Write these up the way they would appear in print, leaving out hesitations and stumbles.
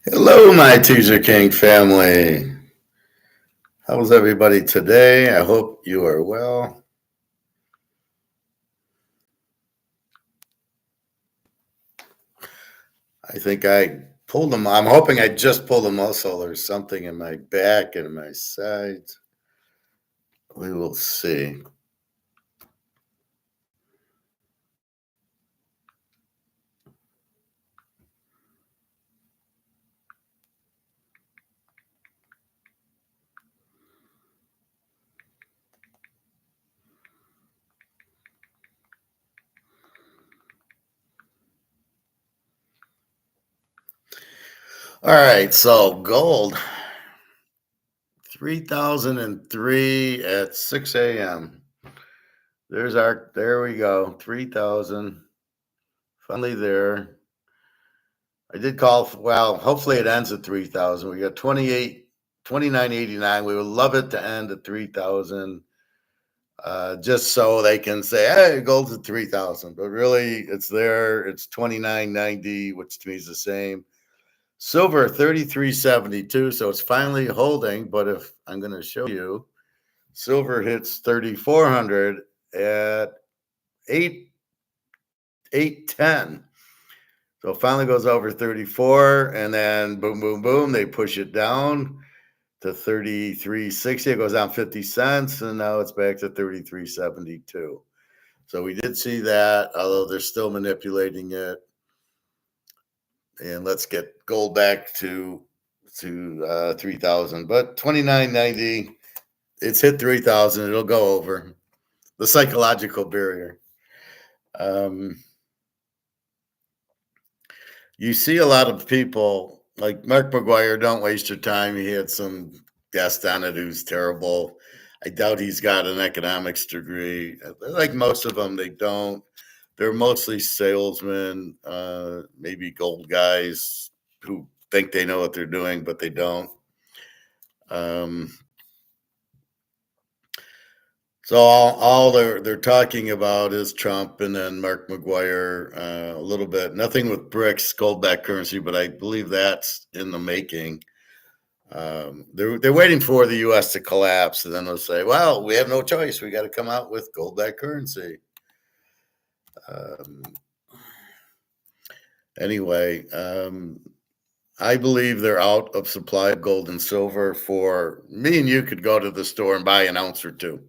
Hello, my Teaserking family. How's everybody today? I hope you are well. I think I pulled them. I'm hoping I just pulled a muscle or something in my back and my sides. We will see. All right, so gold 3003 at 6 a.m. There we go, 3000. Finally there. I did call, well, hopefully it ends at 3000. We got 29.89. We would love it to end at 3000. Just so they can say, hey, gold's at 3,000. But really, it's there. It's 29.90, which to me is the same. Silver 33.72. So it's finally holding. But if I'm going to show you, silver hits 3,400 at 810. So it finally goes over 34, and then boom, boom, boom, they push it down to 33.60. It goes down 50 cents, and now it's back to 33.72. So we did see that, although they're still manipulating it. And let's get gold back to 3,000. But 29.90, it's hit 3,000. It'll go over the psychological barrier. You see a lot of people like Mark McGuire. Don't waste your time. He had some guest on it who's terrible. I doubt he's got an economics degree. Like most of them, they don't. They're mostly salesmen, maybe gold guys who think they know what they're doing, but they don't. So all they're talking about is Trump and then Mark McGuire a little bit. Nothing with BRICS, gold-backed currency, but I believe that's in the making. They're waiting for the U.S. to collapse, and then they'll say, "Well, we have no choice. We got to come out with gold-backed currency." Anyway, I believe they're out of supply of gold and silver. For me and you could go to the store and buy an ounce or two.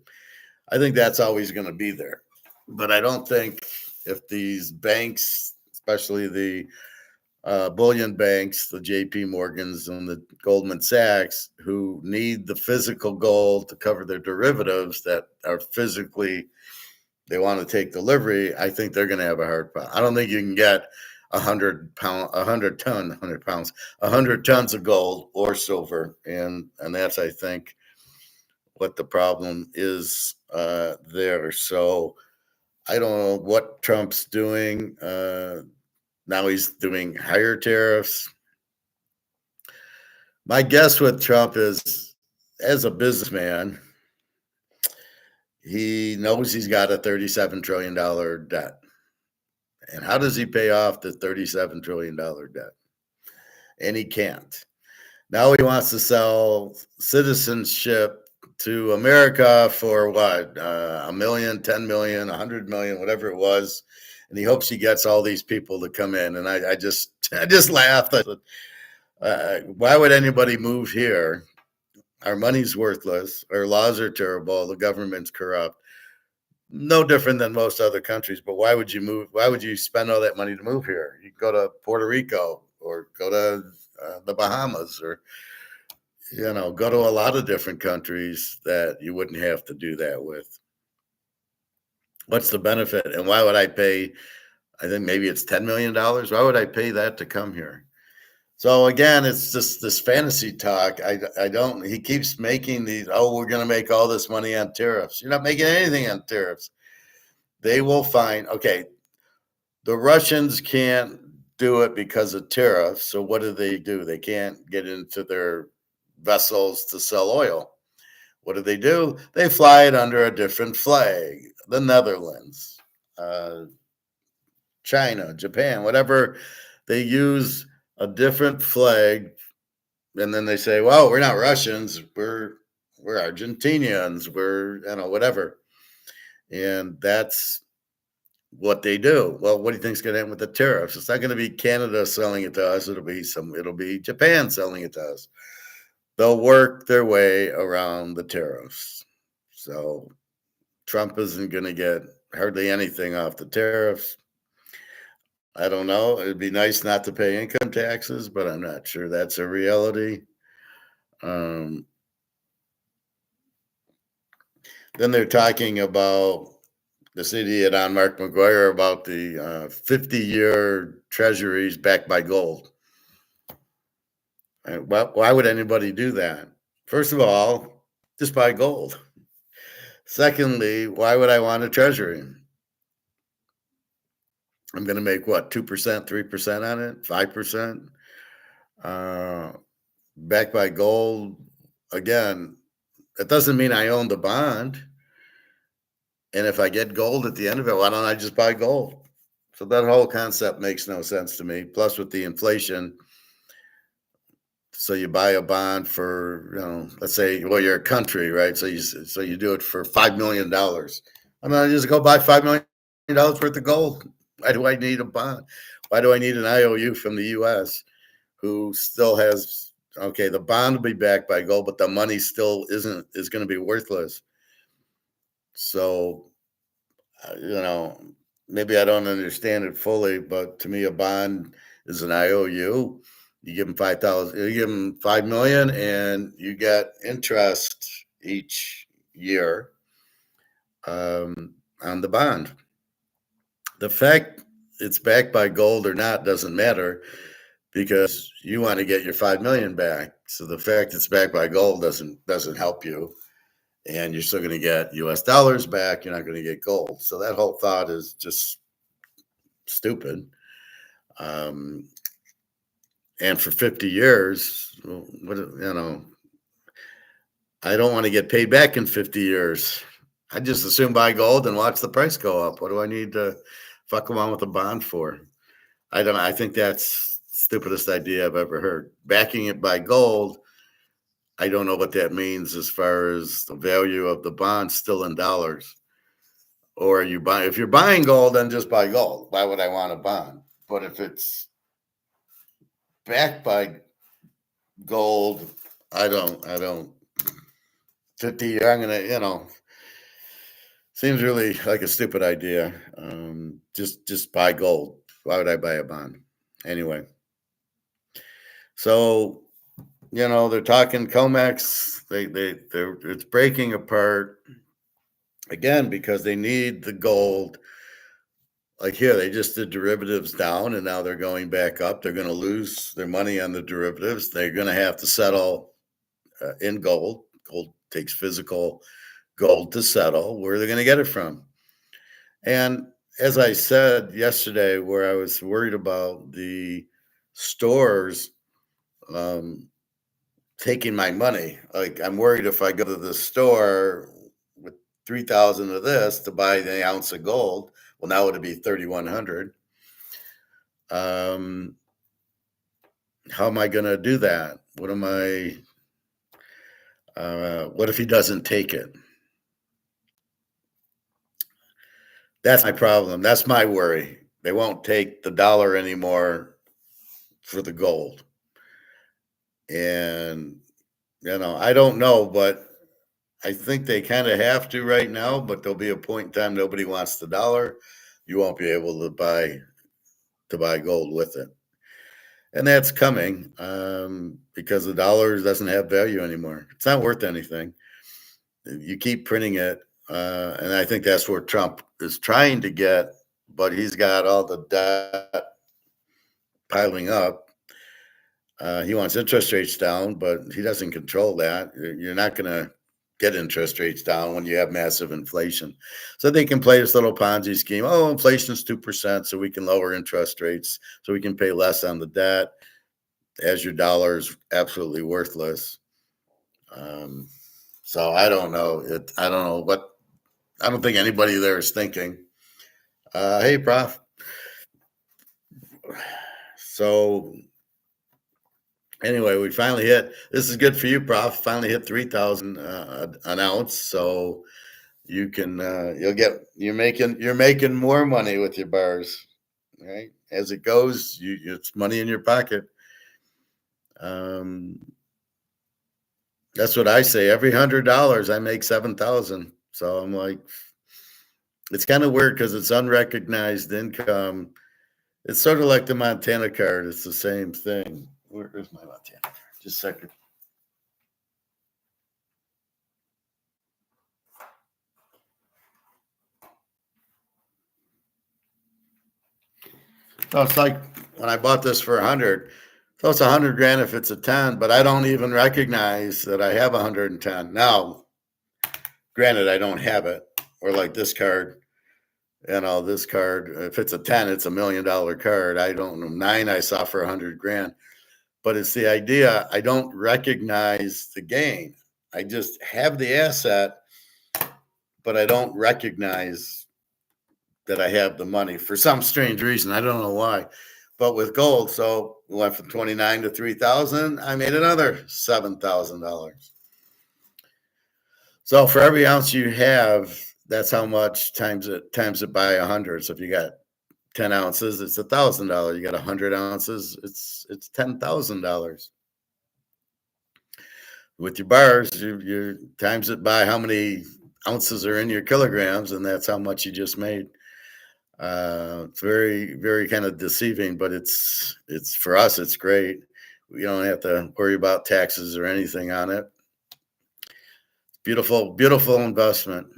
I think that's always going to be there. But I don't think if these banks, especially the bullion banks, the JP Morgans and the Goldman Sachs, who need the physical gold to cover their derivatives that are physically, they want to take delivery, I think they're going to have a hard time. I don't think you can get 100 tons of gold or silver. And that's, I think, what the problem is there. So I don't know what Trump's doing. Now he's doing higher tariffs. My guess with Trump is, as a businessman, he knows he's got a $37 trillion debt. And how does he pay off the $37 trillion debt? And he can't. Now he wants to sell citizenship to America for what, a million, 10 million, 100 million, whatever it was. And he hopes he gets all these people to come in. And I just laughed. I said, why would anybody move here? Our money's worthless. Our laws are terrible. The government's corrupt. No different than most other countries. But why would you move? Why would you spend all that money to move here? You go to Puerto Rico or go to the Bahamas, or go to a lot of different countries that you wouldn't have to do that with. What's the benefit? And why would I pay? I think maybe it's $10 million. Why would I pay that to come here? So again, it's just this fantasy talk. I don't, he keeps making these, oh, we're going to make all this money on tariffs. You're not making anything on tariffs. They will find, okay, the Russians can't do it because of tariffs. So what do? They can't get into their vessels to sell oil. What do? They fly it under a different flag. The Netherlands, China, Japan, whatever. They use a different flag, and then they say, "Well, we're not Russians. We're Argentinians. We're whatever," and that's what they do. Well, what do you think's going to happen with the tariffs? It's not going to be Canada selling it to us. It'll be Japan selling it to us. They'll work their way around the tariffs. So Trump isn't going to get hardly anything off the tariffs. I don't know. It'd be nice not to pay income taxes, but I'm not sure that's a reality. Um, then they're talking about this idiot on Mark McGuire about the 50-year treasuries backed by gold. Why would anybody do that? First of all, just buy gold. Secondly, why would I want a treasury? I'm going to make what, 2%, 3% on it, 5%? Backed by gold. Again, that doesn't mean I own the bond. And if I get gold at the end of it, why don't I just buy gold? So that whole concept makes no sense to me. Plus, with the inflation, so you buy a bond for, let's say, well, you're a country, right? So you do it for $5 million. I'm gonna just go buy $5 million worth of gold. Why do I need a bond? Why do I need an IOU from the U.S. who still has? Okay, the bond will be backed by gold, but the money still is going to be worthless. So, maybe I don't understand it fully, but to me, a bond is an IOU. You give them 5,000, you give them 5 million, and you get interest each year on the bond. The fact it's backed by gold or not doesn't matter because you want to get your 5 million back. So the fact it's backed by gold doesn't help you, and you're still going to get US dollars back. You're not going to get gold. So that whole thought is just stupid. And for 50 years, I don't want to get paid back in 50 years. I just assume buy gold and watch the price go up. What do I need to fuck around with a bond for? I don't know. I think that's stupidest idea I've ever heard. Backing it by gold, I don't know what that means as far as the value of the bond still in dollars. Or if you're buying gold, then just buy gold. Why would I want a bond? But if it's backed by gold, I don't 50, I'm gonna, seems really like a stupid idea. Just buy gold. Why would I buy a bond? Anyway. So, they're talking comex. It's breaking apart again because they need the gold. Like here, they just did derivatives down and now they're going back up. They're going to lose their money on the derivatives. They're going to have to settle in gold. Gold takes physical gold to settle. Where are they going to get it from? And as I said yesterday, where I was worried about the stores taking my money. Like I'm worried if I go to the store with 3,000 of this to buy the ounce of gold. Well, now it'd be 3,100. How am I going to do that? What if he doesn't take it? That's my problem. That's my worry. They won't take the dollar anymore for the gold. And, I don't know, but I think they kind of have to right now, but there'll be a point in time nobody wants the dollar. You won't be able to buy gold with it. And that's coming because the dollar doesn't have value anymore. It's not worth anything. You keep printing it. And I think that's where Trump is trying to get, but he's got all the debt piling up. He wants interest rates down, but he doesn't control that. You're not going to get interest rates down when you have massive inflation. So they can play this little Ponzi scheme. Oh, inflation's 2%, so we can lower interest rates, so we can pay less on the debt as your dollar is absolutely worthless. So I don't know. I don't think anybody there is thinking. Hey, Prof. So Anyway, we finally hit. This is good for you, Prof. Finally hit 3,000 an ounce, so you can you're making more money with your bars, right? As it goes, it's money in your pocket. Um, that's what I say. Every $100, I make 7,000. So I'm like, it's kind of weird because it's unrecognized income. It's sort of like the Montana card. It's the same thing. Where's my Montana card? Just a second. So it's like when I bought this for 100. So it's 100 grand if it's a 10, but I don't even recognize that I have 110. Now, granted, I don't have it, or like this card, this card, if it's a 10, it's $1 million card. I don't know. 9 I saw for 100 grand, but it's the idea. I don't recognize the gain. I just have the asset, but I don't recognize that I have the money for some strange reason. I don't know why. But with gold, so we went from 29 to 3,000. I made another $7,000. So for every ounce you have, that's how much times it by 100. So if you got 10 ounces, it's $1,000. You got 100 ounces, it's $10,000. With your bars, you times it by how many ounces are in your kilograms, and that's how much you just made. It's very, very kind of deceiving, but it's for us, it's great. We don't have to worry about taxes or anything on it. Beautiful, beautiful investment.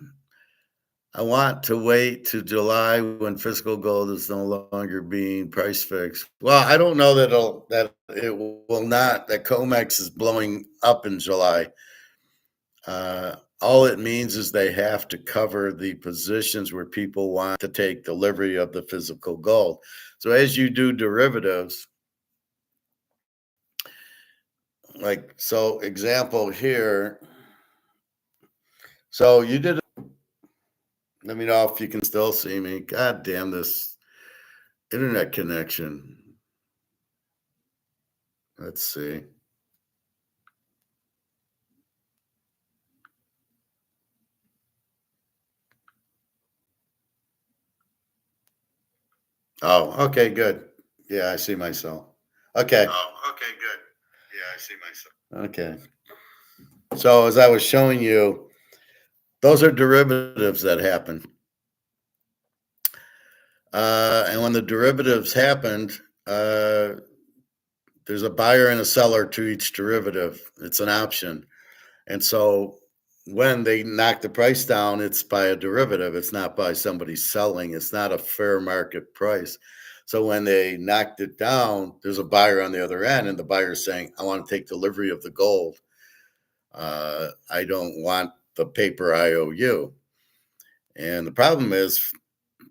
I want to wait to July when physical gold is no longer being price fixed. Well, I don't know that it will not. That comex is blowing up in July. All it means is they have to cover the positions where people want to take delivery of the physical gold. So as you do derivatives, like, so example here. So you did, let me know if you can still see me. God damn this internet connection. Let's see. Oh, okay, good. Yeah, I see myself. Okay. Oh, okay, good. Yeah, I see myself. Okay. So as I was showing you, those are derivatives that happen. And when the derivatives happened, there's a buyer and a seller to each derivative. It's an option. And so when they knock the price down, it's by a derivative. It's not by somebody selling. It's not a fair market price. So when they knocked it down, there's a buyer on the other end, and the buyer's saying, I want to take delivery of the gold. I don't want the paper IOU. And the problem is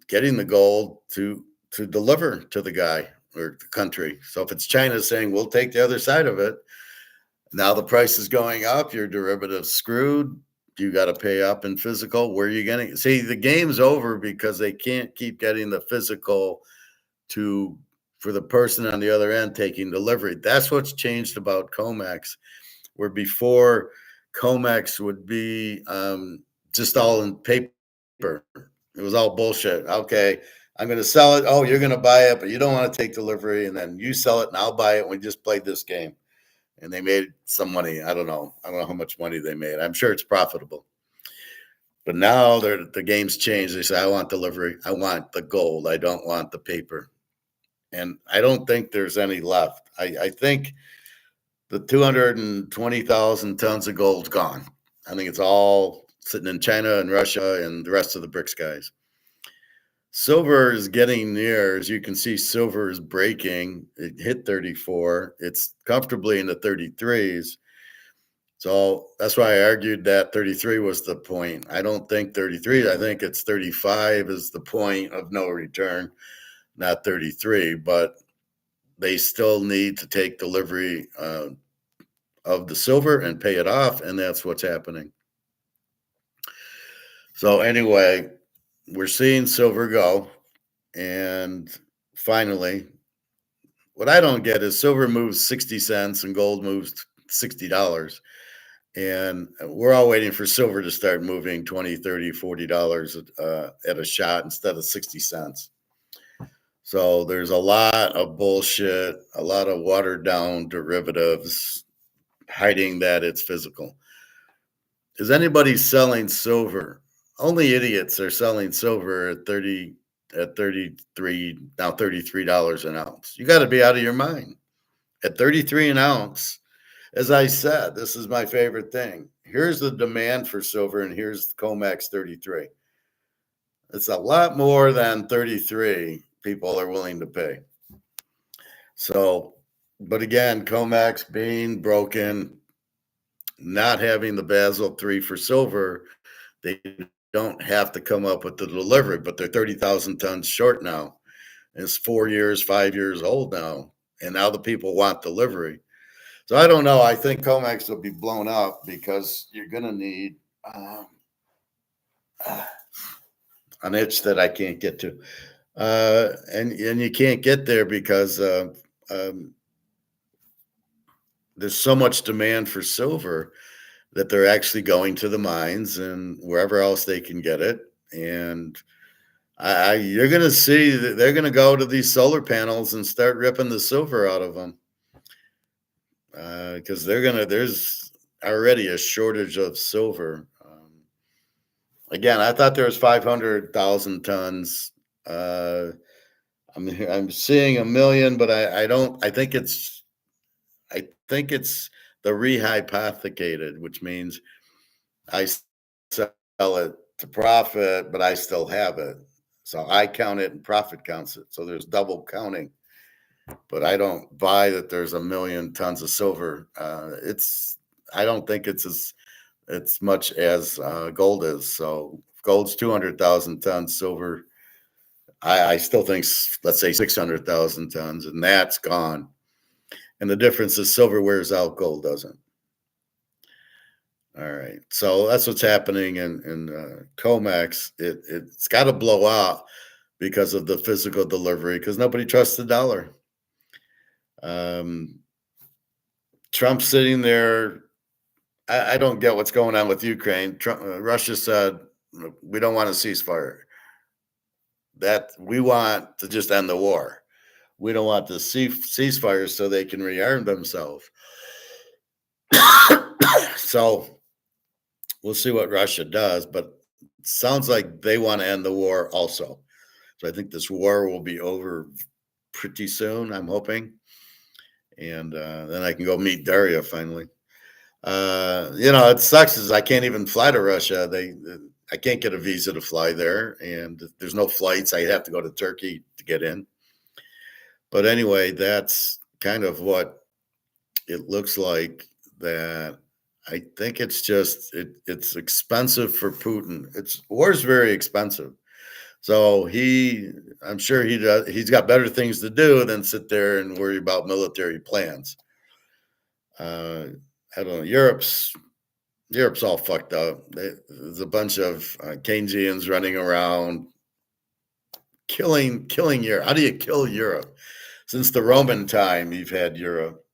getting the gold to deliver to the guy or the country. So if it's China saying we'll take the other side of it, now the price is going up, your derivative's screwed. You got to pay up in physical. Where are you getting? See, the game's over because they can't keep getting the physical to for the person on the other end taking delivery. That's what's changed about comex, where before comex would be just all in paper. It was all bullshit. Okay, I'm going to sell it. Oh, you're going to buy it, but you don't want to take delivery, and then you sell it, and I'll buy it. And we just played this game, and they made some money. I don't know. I don't know how much money they made. I'm sure it's profitable. But now the game's changed. They say, I want delivery. I want the gold. I don't want the paper. And I don't think there's any left. I think the 220,000 tons of gold's gone. I think it's all sitting in China and Russia and the rest of the BRICS guys. Silver is getting near. As you can see, silver is breaking. It hit 34. It's comfortably in the 33s. So that's why I argued that 33 was the point. I don't think 33. I think it's 35 is the point of no return, not 33. But they still need to take delivery of the silver and pay it off, and that's what's happening. So anyway, we're seeing silver go, and finally, what I don't get is silver moves 60 cents and gold moves $60. And we're all waiting for silver to start moving 20, 30, $40 at a shot instead of 60 cents. So there's a lot of bullshit, a lot of watered down derivatives hiding that it's physical. Is anybody selling silver? Only idiots are selling silver at 33 now $33 an ounce. You got to be out of your mind. At 33 an ounce, as I said, this is my favorite thing. Here's the demand for silver and here's the comex 33. It's a lot more than 33 people are willing to pay. So, but again, comex being broken, not having the Basel 3 for silver, they don't have to come up with the delivery, but they're 30,000 tons short now. It's 4 years, 5 years old now, and now the people want delivery. So I don't know. I think comex will be blown up because you're going to need an itch that I can't get to, and you can't get there because there's so much demand for silver that they're actually going to the mines and wherever else they can get it. And you're going to see that they're going to go to these solar panels and start ripping the silver out of them because there's already a shortage of silver. Again, I thought there was 500,000 tons. I'm seeing a million, but I don't. I think it's the rehypothecated, which means I sell it to profit, but I still have it. So I count it and profit counts it. So there's double counting. But I don't buy that there's a million tons of silver. I don't think it's much as gold is. So gold's 200,000 tons, silver, I still think, let's say 600,000 tons, and that's gone. And the difference is silver wears out, gold doesn't. All right. So that's what's happening in COMEX. It's got to blow out because of the physical delivery because nobody trusts the dollar. Trump's sitting there. I don't get what's going on with Ukraine. Russia said, we don't want a ceasefire. That we want to just end the war. We don't want the ceasefire so they can rearm themselves. So we'll see what Russia does, but it sounds like they want to end the war also. So I think this war will be over pretty soon, I'm hoping. And then I can go meet Daria finally. It sucks is I can't even fly to Russia. I can't get a visa to fly there, and there's no flights. I have to go to Turkey to get in. But anyway, that's kind of what it looks like. That I think it's just it's expensive for Putin. War's very expensive. So I'm sure he's got better things to do than sit there and worry about military plans. I don't know. Europe's all fucked up. There's a bunch of Keynesians running around killing Europe. How do you kill Europe? Since the Roman time, you've had Europe.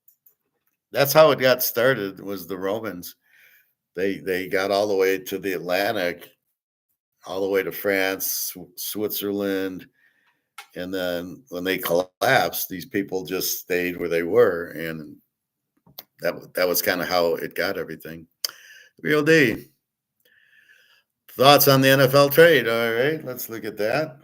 That's how it got started. Was the Romans? They got all the way to the Atlantic, all the way to France, Switzerland, and then when they collapsed, these people just stayed where they were, and that was kind of how it got everything. Real D. Thoughts on the NFL trade? All right, let's look at that.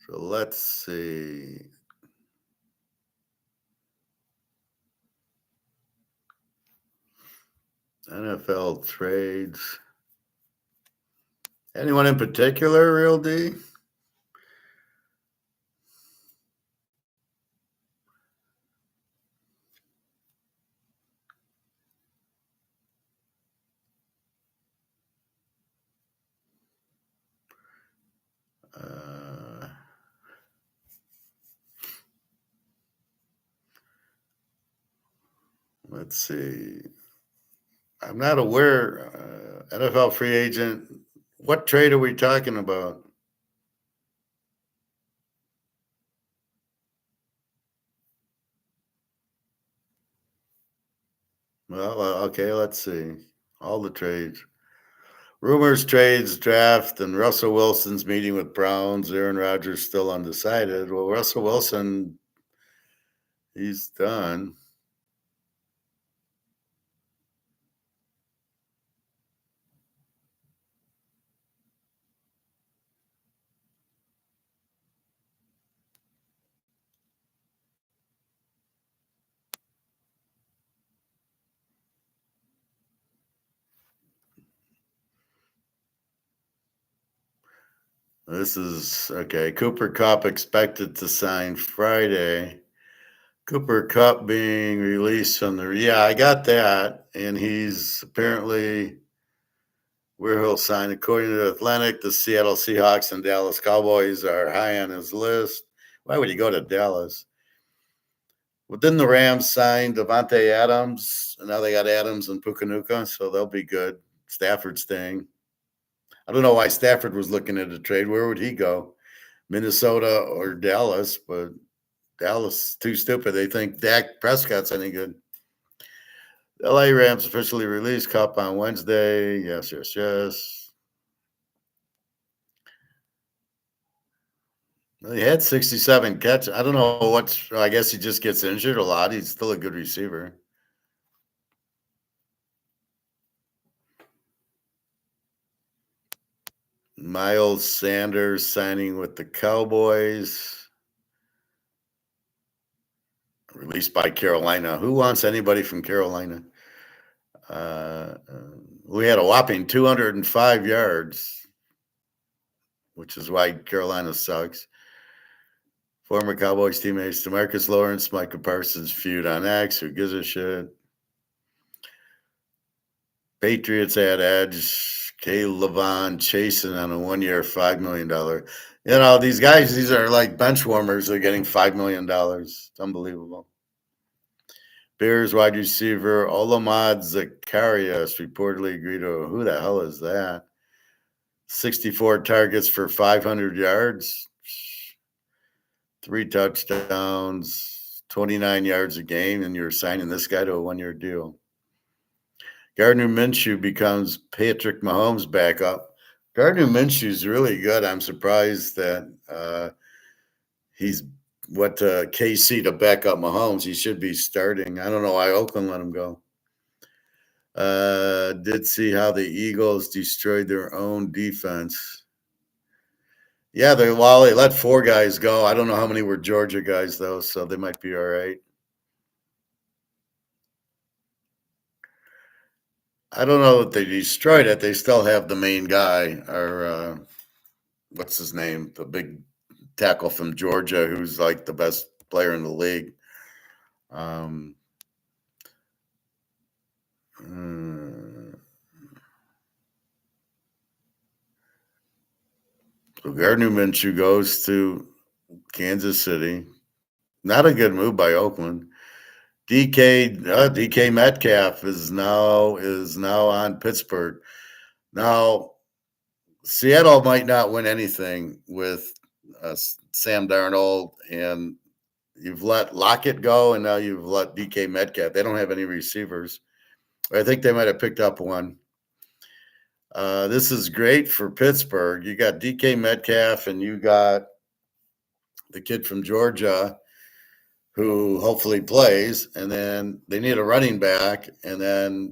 So let's see. NFL trades. Anyone in particular, Real D? Let's see. I'm not aware. NFL free agent. What trade are we talking about? Well, okay, let's see. All the trades. Rumors, trades, draft, and Russell Wilson's meeting with Browns. Aaron Rodgers still undecided. Well, Russell Wilson, he's done. This is okay. Cooper Cup expected to sign Friday. Cooper Cup being released from the. Yeah, I got that. And he's apparently where he'll sign. According to the Atlantic, the Seattle Seahawks and Dallas Cowboys are high on his list. Why would he go to Dallas? Well, didn't the Rams sign Devontae Adams? And now they got Adams and Pukanuka, so they'll be good. Stafford staying. I don't know why Stafford was looking at a trade. Where would he go? Minnesota or Dallas? But Dallas too stupid. They think Dak Prescott's any good. The LA Rams officially released Cup on Wednesday. Yes, yes, yes. He had 67 catches. I don't know what's. I guess he just gets injured a lot. He's still a good receiver. Miles Sanders signing with the Cowboys. Released by Carolina. Who wants anybody from Carolina? We had a whopping 205 yards, which is why Carolina sucks. Former Cowboys teammates DeMarcus Lawrence, Micah Parsons feud on X. Who gives a shit? Patriots had Edge, Levon chasing on a 1 year, $5 million. These guys, these are like bench warmers. They're getting $5 million. It's unbelievable. Bears wide receiver Olamide Zacarias reportedly agreed to who the hell is that? 64 targets for 500 yards, 3 touchdowns, 29 yards a game, and you're signing this guy to a 1 year deal. Gardner Minshew becomes Patrick Mahomes' backup. Gardner Minshew's really good. I'm surprised that he's what KC to back up Mahomes. He should be starting. I don't know why Oakland let him go. Did see how the Eagles destroyed their own defense. Yeah, they let 4 guys go. I don't know how many were Georgia guys though, so they might be all right. I don't know that they destroyed it. They still have the main guy, or what's his name, the big tackle from Georgia, who's like the best player in the league. Um, so Gardner Minshew goes to Kansas City. Not a good move by Oakland. DK Metcalf is now on Pittsburgh. Now Seattle might not win anything with Sam Darnold, and you've let Lockett go, and now you've let DK Metcalf. They don't have any receivers. I think they might have picked up one. This is great for Pittsburgh. You got DK Metcalf, and you got the kid from Georgia who hopefully plays, and then they need a running back, and then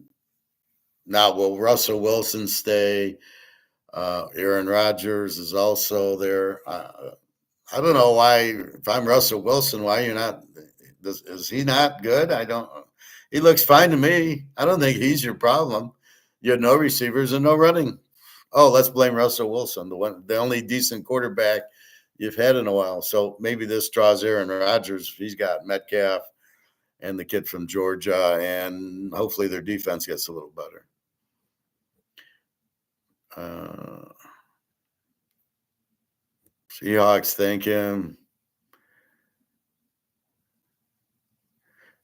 now will Russell Wilson stay? Aaron Rodgers is also there. I don't know why. If I'm Russell Wilson, why you're not? Is he not good? I don't. He looks fine to me. I don't think he's your problem. You have no receivers and no running. Oh, let's blame Russell Wilson, the only decent quarterback you've had in a while. So maybe this draws Aaron Rodgers. He's got Metcalf and the kid from Georgia, and hopefully their defense gets a little better. Seahawks thank him.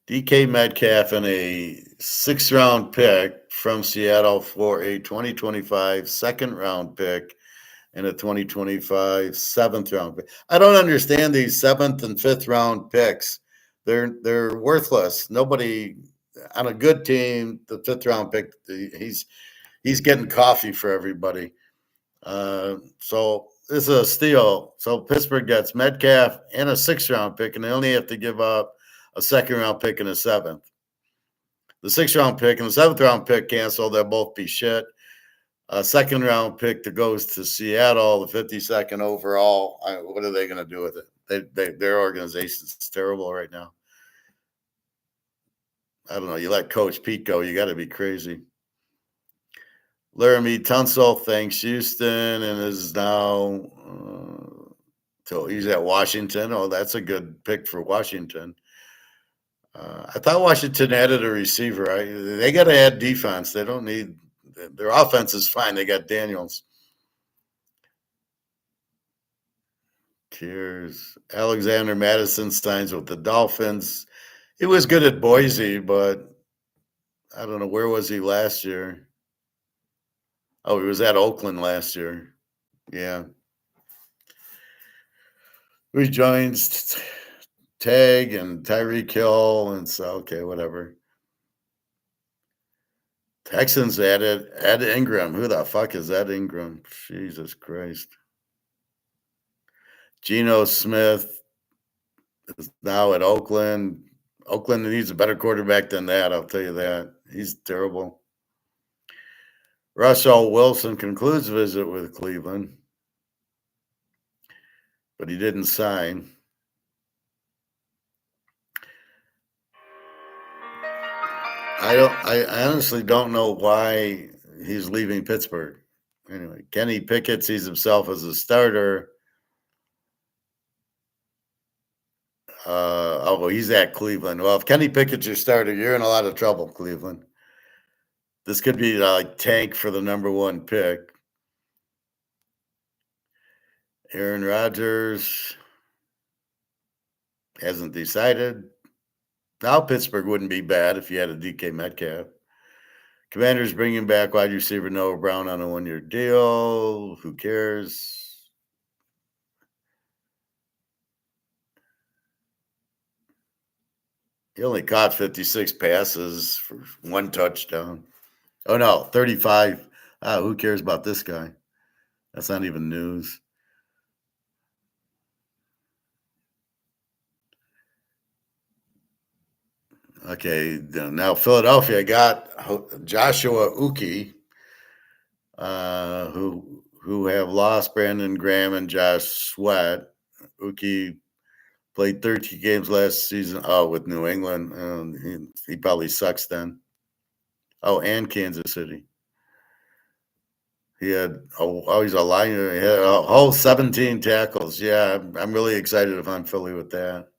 DK Metcalf and a 6th round pick from Seattle for a 2025 2nd round pick and a 2025 7th round pick. I don't understand these 7th and 5th round picks. They're worthless. Nobody on a good team, the 5th round pick, he's getting coffee for everybody. So this is a steal. So Pittsburgh gets Metcalf and a 6th round pick, and they only have to give up a 2nd round pick and a 7th. The 6th round pick and the 7th round pick cancel. They'll both be shit. A 2nd round pick that goes to Seattle, the 52nd overall. What are they going to do with it? Their organization's terrible right now. I don't know. You let Coach Pete go, you got to be crazy. Laramie Tunsil thanks Houston and is now so he's at Washington. Oh, that's a good pick for Washington. I thought Washington added a receiver. They got to add defense. They don't need their offense is fine. They got Daniels. Cheers. Alexander Madison signs with the Dolphins. He was good at Boise, but I don't know, where was he last year? Oh, he was at Oakland last year. Yeah. Rejoins Tag and Tyreek Hill, and so okay, whatever. Texans added Ed Ingram. Who the fuck is Ed Ingram? Jesus Christ. Geno Smith is now at Oakland. Oakland needs a better quarterback than that, I'll tell you that. He's terrible. Russell Wilson concludes visit with Cleveland, but he didn't sign. I honestly don't know why he's leaving Pittsburgh. Anyway, Kenny Pickett sees himself as a starter. He's at Cleveland. Well, if Kenny Pickett's your starter, you're in a lot of trouble, Cleveland. This could be like tank for the #1 pick. Aaron Rodgers hasn't decided. Now Pittsburgh wouldn't be bad if you had a DK Metcalf. Commanders bringing back wide receiver Noah Brown on a 1-year deal. Who cares? He only caught 56 passes for 1 touchdown. Oh, no, 35. Who cares about this guy? That's not even news. Okay, now Philadelphia got Joshua Uki, who have lost Brandon Graham and Josh Sweat. Uki played 13 games last season. Oh, with New England, he probably sucks then. Oh, and Kansas City. He had he's a liner. He had a whole 17 tackles. Yeah, I'm really excited if I'm Philly with that.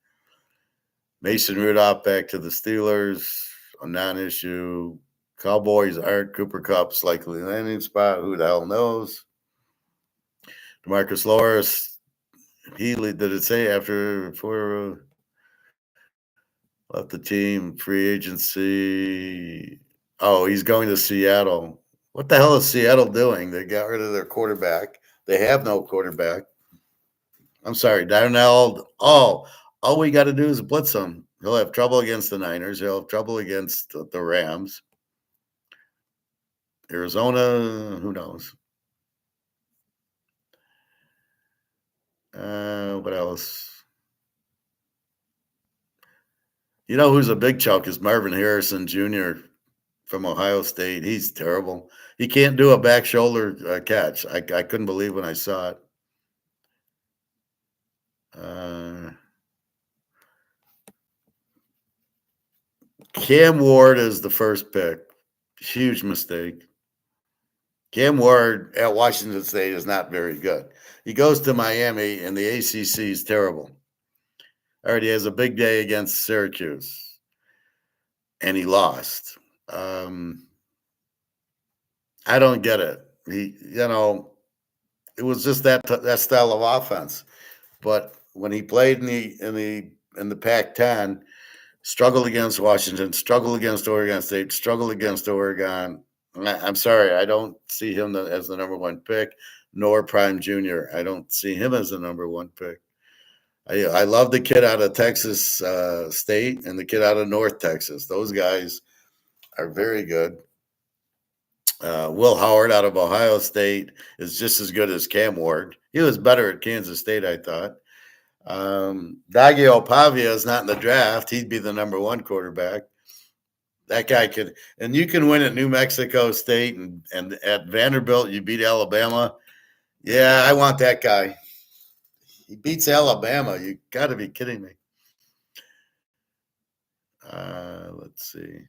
Mason Rudolph back to the Steelers, a non-issue. Cowboys aren't Cooper Kupp's likely landing spot. Who the hell knows? DeMarcus Lawrence, did it say before left the team, free agency? Oh, he's going to Seattle. What the hell is Seattle doing? They got rid of their quarterback. They have no quarterback. I'm sorry, Darnell. Oh, all we got to do is blitz him. He'll have trouble against the Niners. He'll have trouble against the Rams. Arizona, who knows? What else? You know who's a big choke is Marvin Harrison Jr. from Ohio State. He's terrible. He can't do a back shoulder catch. I couldn't believe when I saw it. Cam Ward is the first pick. Huge mistake. Cam Ward at Washington State is not very good. He goes to Miami, and the ACC is terrible. Already has a big day against Syracuse, and he lost. I don't get it. It was just that style of offense. But when he played in the Pac-10, Struggled against Washington, struggled against Oregon State, struggled against Oregon. I'm sorry, I don't see him as the number one pick, nor Prime Junior. I don't see him as the number one pick. I love the kid out of Texas State and the kid out of North Texas. Those guys are very good. Will Howard out of Ohio State is just as good as Cam Ward. He was better at Kansas State, I thought. Dagio Pavia is not in the draft. He'd be the number one quarterback. That guy could, and you can win at New Mexico State and at Vanderbilt, you beat Alabama. Yeah, I want that guy. He beats Alabama. You got to be kidding me. Let's see.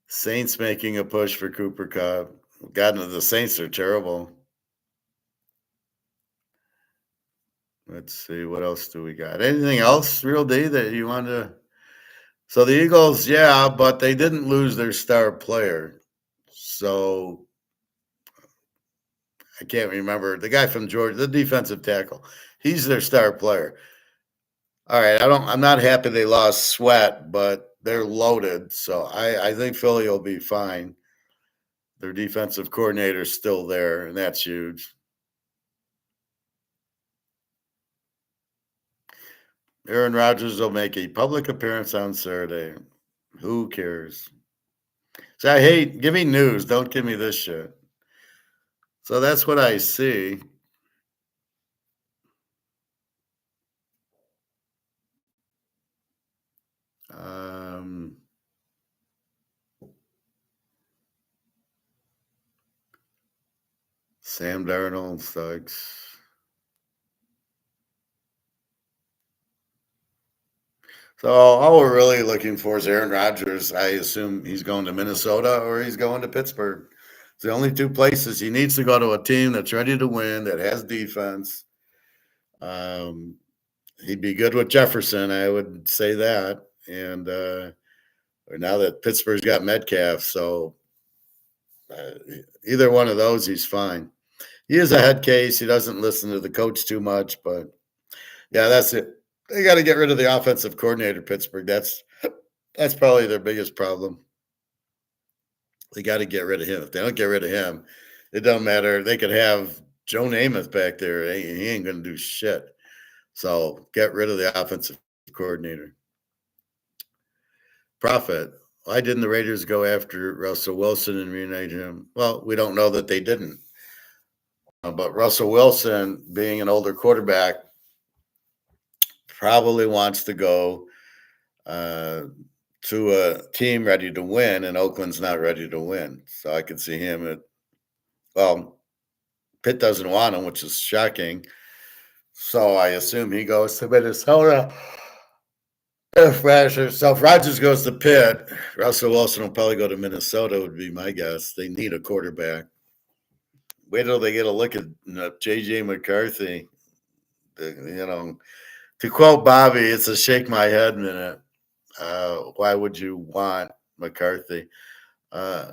Saints making a push for Cooper Kupp. God, the Saints are terrible. Let's see. What else do we got? Anything else, Real D, that you want to? So the Eagles, yeah, but they didn't lose their star player. So I can't remember the guy from Georgia, the defensive tackle. He's their star player. All right, I'm not happy they lost Sweat, but they're loaded, so I think Philly will be fine. Their defensive coordinator's still there, and that's huge. Aaron Rodgers will make a public appearance on Saturday. Who cares? So I hate, give me news. Don't give me this shit. So that's what I see. Sam Darnold sucks. So all we're really looking for is Aaron Rodgers. I assume he's going to Minnesota or he's going to Pittsburgh. It's the only two places he needs to go to a team that's ready to win, that has defense. He'd be good with Jefferson, I would say that. And now that Pittsburgh's got Metcalf, so either one of those, he's fine. He is a head case. He doesn't listen to the coach too much, but yeah, that's it. They got to get rid of the offensive coordinator, Pittsburgh. That's probably their biggest problem. They got to get rid of him. If they don't get rid of him, it don't matter. They could have Joe Namath back there. He ain't going to do shit. So get rid of the offensive coordinator. Profit. Why didn't the Raiders go after Russell Wilson and reunite him? Well, we don't know that they didn't. But Russell Wilson, being an older quarterback, probably wants to go to a team ready to win, and Oakland's not ready to win. So I could see him at, well, Pitt doesn't want him, which is shocking. So I assume he goes to Minnesota. If Rodgers goes to Pitt, Russell Wilson will probably go to Minnesota, would be my guess. They need a quarterback. Wait till they get a look at J.J. McCarthy. To quote Bobby, it's a shake my head minute. Why would you want McCarthy?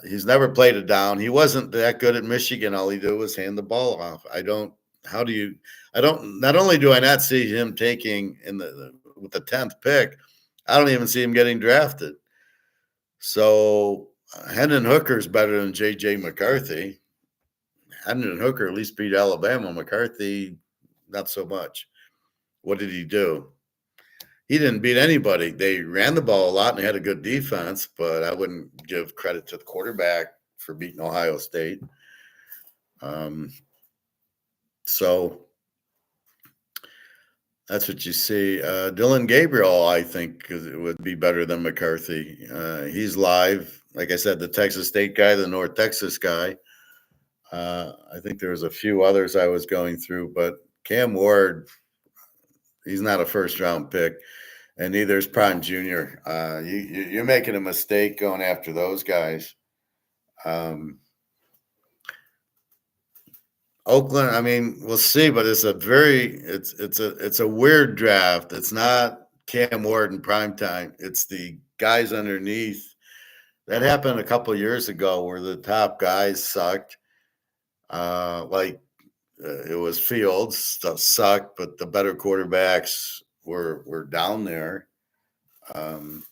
He's never played it down. He wasn't that good at Michigan. All he did was hand the ball off. Not only do I not see him taking with the 10th pick, I don't even see him getting drafted. So Hendon Hooker's better than J.J. McCarthy. Hendon Hooker at least beat Alabama. McCarthy, not so much. What did he do? He didn't beat anybody. They ran the ball a lot and had a good defense, but I wouldn't give credit to the quarterback for beating Ohio State. So that's what you see. Dylan Gabriel, I think, would be better than McCarthy. He's live. Like I said, the Texas State guy, the North Texas guy. I think there was a few others I was going through, but Cam Ward, he's not a first-round pick. And neither is Prime Junior. You're making a mistake going after those guys. Oakland, I mean, we'll see, but it's a weird draft. It's not Cam Ward in prime time. It's the guys underneath. That happened a couple of years ago where the top guys sucked. It was Fields stuff sucked, but the better quarterbacks were down there. Um,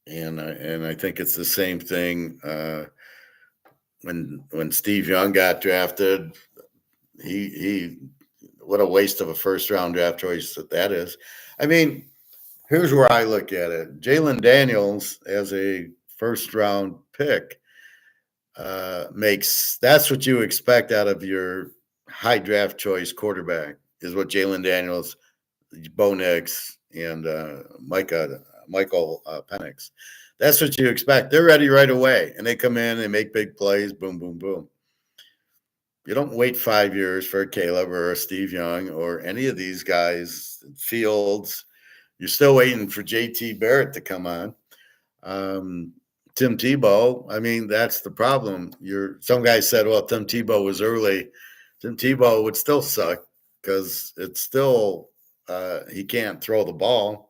and I think it's the same thing when Steve Young got drafted. He what a waste of a first round draft choice that is. I mean, here's where I look at it: Jalen Daniels as a first round pick makes that's what you expect out of your high draft choice quarterback is what Jalen Daniels, Bo Nix, and Michael Penix. That's what you expect. They're ready right away, and they come in, they make big plays, boom, boom, boom. You don't wait 5 years for a Caleb or a Steve Young or any of these guys, Fields. You're still waiting for JT Barrett to come on. Tim Tebow, I mean, that's the problem. Some guy said, well, Tim Tebow was early. Tim Tebow would still suck because it's still he can't throw the ball.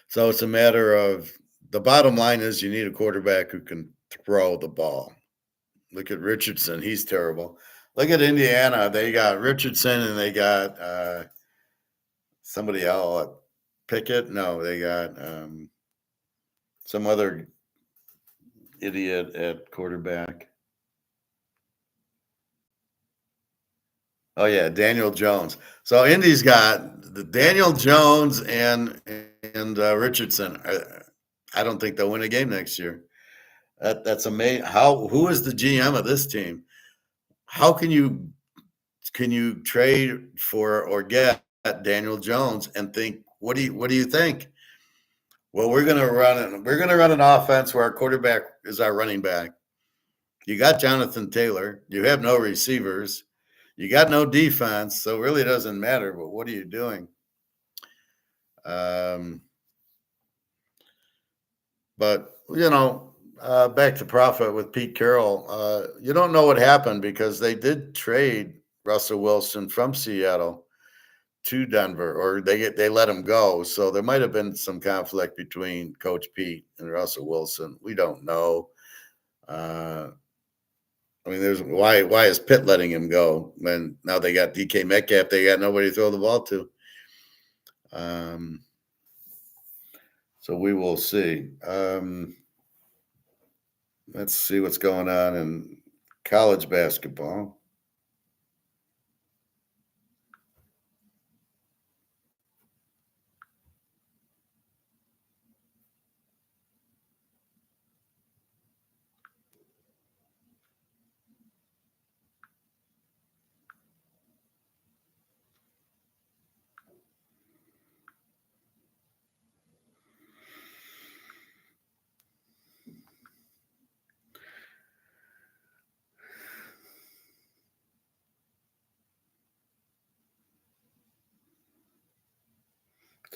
So it's a matter of the bottom line is you need a quarterback who can throw the ball. Look at Richardson. He's terrible. Look at Indiana. They got Richardson and they got somebody else. Pickett? No, they got some other idiot at quarterback. Oh yeah, Daniel Jones. So Indy's got the Daniel Jones and Richardson. I don't think they'll win a game next year. That's amazing. Who is the GM of this team? How can you trade for or get Daniel Jones and think what do you think? Well, we're gonna run an offense where our quarterback is our running back. You got Jonathan Taylor. You have no receivers. You got no defense, so it really doesn't matter. But what are you doing? But back to profit with Pete Carroll. You don't know what happened because they did trade Russell Wilson from Seattle to Denver, or they let him go. So there might have been some conflict between Coach Pete and Russell Wilson. We don't know. I mean, there's why is Pitt letting him go when now they got DK Metcalf, they got nobody to throw the ball to. So we will see. Let's see what's going on in college basketball.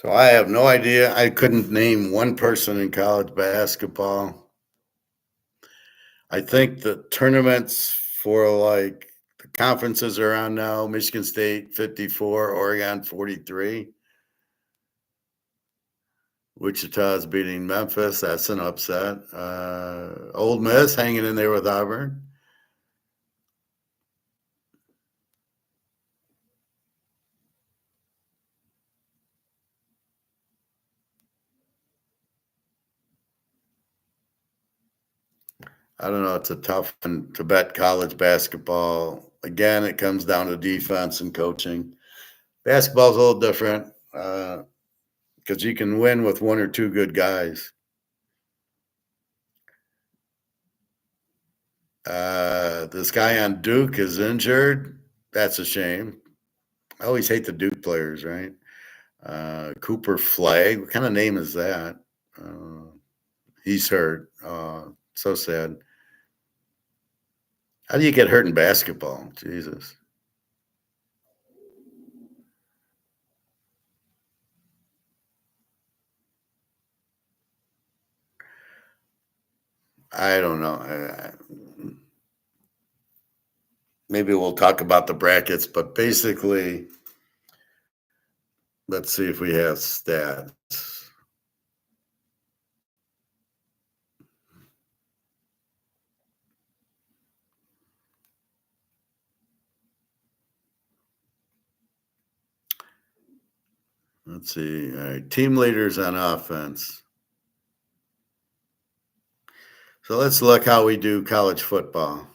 So I have no idea. I couldn't name one person in college basketball. I think the tournaments for like the conferences are on now. Michigan State 54, Oregon 43. Wichita is beating Memphis. That's an upset. Old Miss hanging in there with Auburn. I don't know. It's a tough one to bet college basketball. Again, it comes down to defense and coaching. Basketball's a little different because you can win with one or two good guys. This guy on Duke is injured. That's a shame. I always hate the Duke players, right? Cooper Flag. What kind of name is that? He's hurt. So sad. How do you get hurt in basketball? Jesus. I don't know. Maybe we'll talk about the brackets, but basically, let's see if we have stats. Let's see. All right. Team leaders on offense. So let's look how we do college football,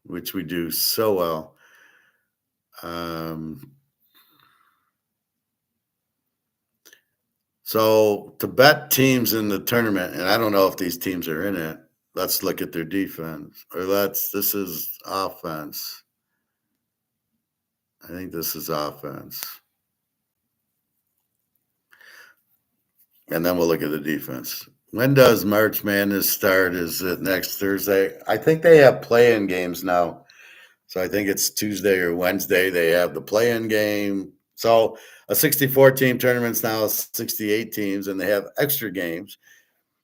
which we do so well. So to bet teams in the tournament, and I don't know if these teams are in it, let's look at their defense. This is offense. I think this is offense. And then we'll look at the defense. When does March Madness start? Is it next Thursday? I think they have play-in games now. So I think it's Tuesday or Wednesday. They have the play-in game. So a 64-team tournament's now 68 teams, and they have extra games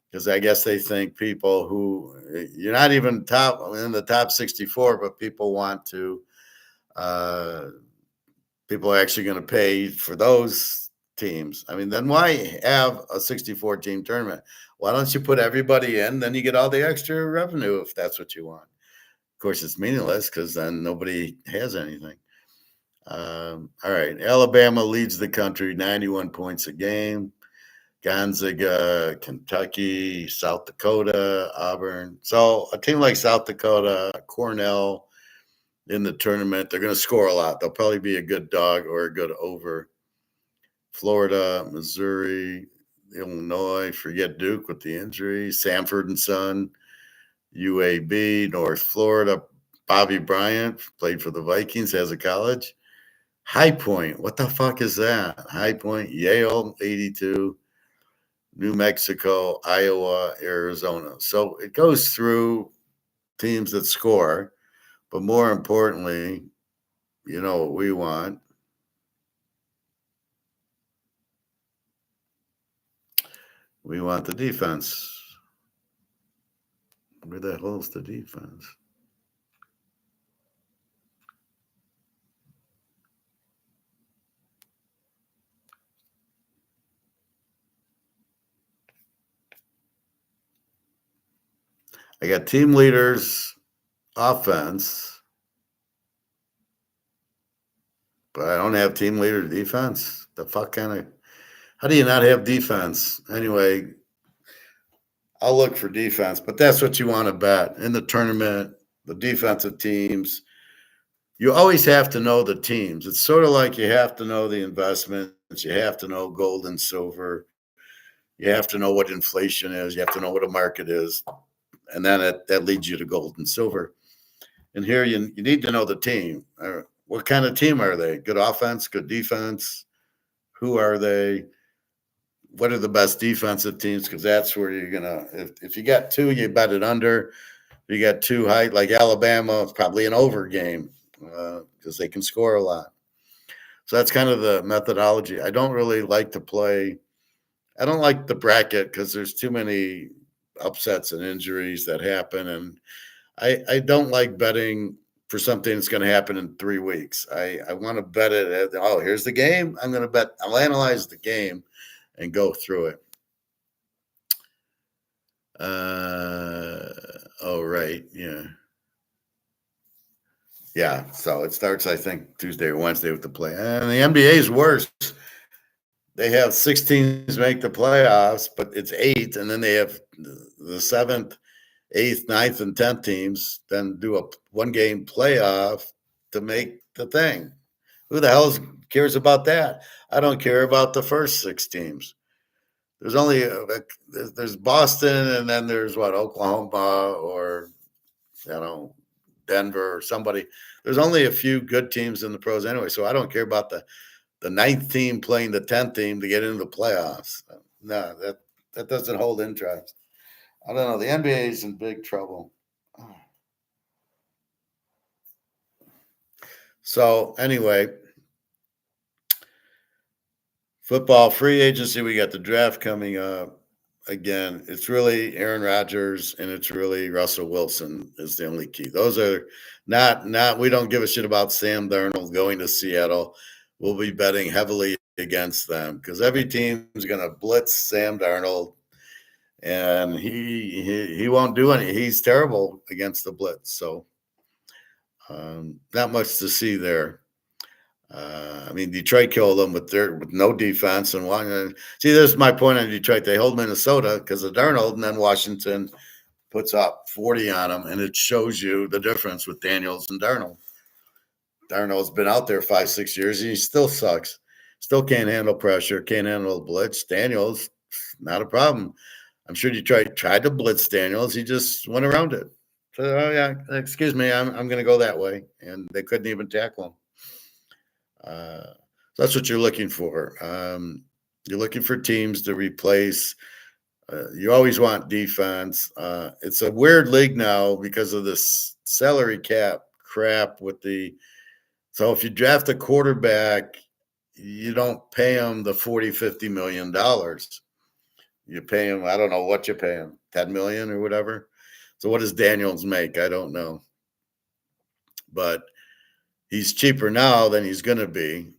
because I guess they think people who you're not even in the top 64, but people want to. People are actually going to pay for those teams. I mean, then why have a 64-team tournament? Why don't you put everybody in? Then you get all the extra revenue if that's what you want. Of course, it's meaningless because then nobody has anything. All right. Alabama leads the country, 91 points a game. Gonzaga, Kentucky, South Dakota, Auburn. So a team like South Dakota, Cornell in the tournament, they're going to score a lot. They'll probably be a good dog or a good over. Florida, Missouri, Illinois, forget Duke with the injury. Sanford and Son, UAB, North Florida. Bobby Bryant played for the Vikings as a college. High Point, what the fuck is that? High Point, Yale, 82. New Mexico, Iowa, Arizona. So it goes through teams that score, but more importantly, you know what we want. We want the defense. Where the hell's the defense? I got team leaders, offense, but I don't have team leader defense. The fuck kind of, how do you not have defense? Anyway, I'll look for defense, but that's what you want to bet in the tournament, the defensive teams. You always have to know the teams. It's sort of like you have to know the investments. You have to know gold and silver. You have to know what inflation is. You have to know what a market is. And then that leads you to gold and silver. And here you need to know the team. What kind of team are they? Good offense, good defense? Who are they? What are the best defensive teams? Because that's where you're going to, if you got two, you bet it under. If you got two high, like Alabama, it's probably an over game because they can score a lot. So that's kind of the methodology. I don't really like to play. I don't like the bracket because there's too many upsets and injuries that happen. And I don't like betting for something that's going to happen in 3 weeks. I want to bet it at, oh, here's the game. I'm going to bet. I'll analyze the game and go through it. Oh, right. Yeah. Yeah. So it starts, I think, Tuesday or Wednesday with the play. And the NBA is worse. They have 6 teams make the playoffs, but it's 8. And then they have the 7th, 8th, 9th, and 10th teams then do a 1-game playoff to make the thing. Who the hell cares about that? I don't care about the first 6 teams. There's only there's Boston, and then there's Oklahoma or Denver or somebody. There's only a few good teams in the pros anyway, so I don't care about the 9th team playing the 10th team to get into the playoffs. No, that doesn't hold interest. I don't know. The NBA is in big trouble. So anyway, football free agency. We got the draft coming up. Again, it's really Aaron Rodgers and it's really Russell Wilson is the only key. Those are not. We don't give a shit about Sam Darnold going to Seattle. We'll be betting heavily against them because every team is going to blitz Sam Darnold, and he won't do any. He's terrible against the blitz. So not much to see there. I mean, Detroit killed them with no defense and one. See, this is my point on Detroit. They hold Minnesota because of Darnold, and then Washington puts up 40 on them, and it shows you the difference with Daniels and Darnold. Darnold's been out there 5, 6 years, and he still sucks. Still can't handle pressure, can't handle blitz. Daniels, not a problem. I'm sure Detroit tried to blitz Daniels. He just went around it. So, oh yeah, excuse me, I'm going to go that way, and they couldn't even tackle him. So that's what you're looking for. You're looking for teams to replace. You always want defense. It's a weird league now because of this salary cap crap with the. So if you draft a quarterback, you don't pay him the 40, $50 million. You pay him, I don't know what you pay him, 10 million or whatever. So what does Daniels make? I don't know. But he's cheaper now than he's going to be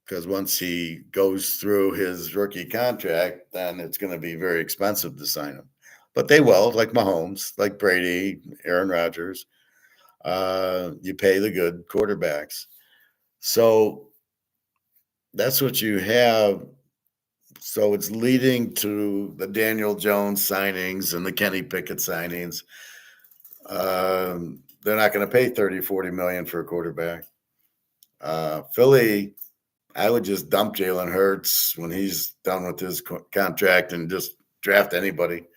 because once he goes through his rookie contract, then it's going to be very expensive to sign him. But they will, like Mahomes, like Brady, Aaron Rodgers. You pay the good quarterbacks. So that's what you have. So it's leading to the Daniel Jones signings and the Kenny Pickett signings. They're not going to pay 30, 40 million for a quarterback. Philly, I would just dump Jalen Hurts when he's done with his contract and just draft anybody.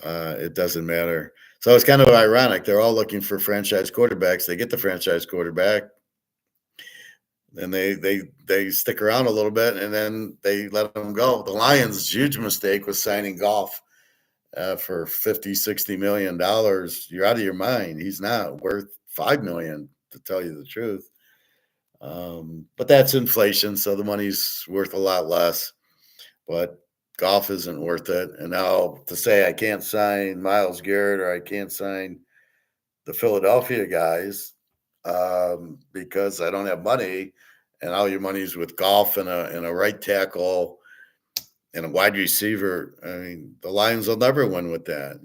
It doesn't matter. So it's kind of ironic. They're all looking for franchise quarterbacks. They get the franchise quarterback, and they stick around a little bit, and then they let them go. The Lions' huge mistake was signing Goff for 50, $60 million. You're out of your mind. He's not worth $5 million, to tell you the truth. But that's inflation, so the money's worth a lot less. But Goff isn't worth it. And now to say I can't sign Myles Garrett or I can't sign the Philadelphia guys because I don't have money, and all your money's with Goff and a right tackle and a wide receiver. I mean, the Lions will never win with that.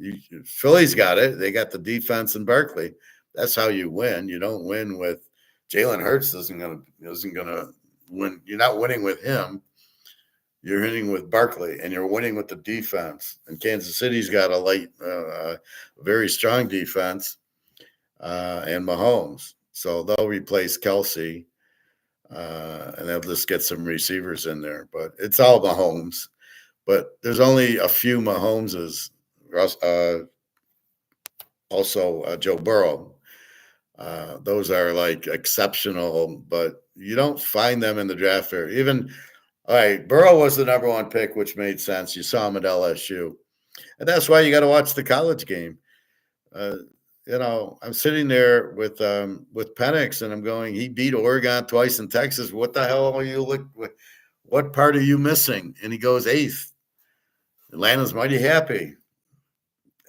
Philly's got it. They got the defense in Barkley. That's how you win. You don't win with Jalen Hurts. Isn't gonna win. You're not winning with him. You're hitting with Barkley, and you're winning with the defense. And Kansas City's got a very strong defense, and Mahomes. So they'll replace Kelsey, and they'll just get some receivers in there. But it's all Mahomes. But there's only a few Mahomeses. Also, Joe Burrow. Those are like exceptional, but you don't find them in the draft fair. Even, all right, Burrow was the number one pick, which made sense. You saw him at LSU. And that's why you got to watch the college game. I'm sitting there with Penix, and I'm going, he beat Oregon twice in Texas. What the hell are you what part are you missing? And he goes 8th. Atlanta's mighty happy.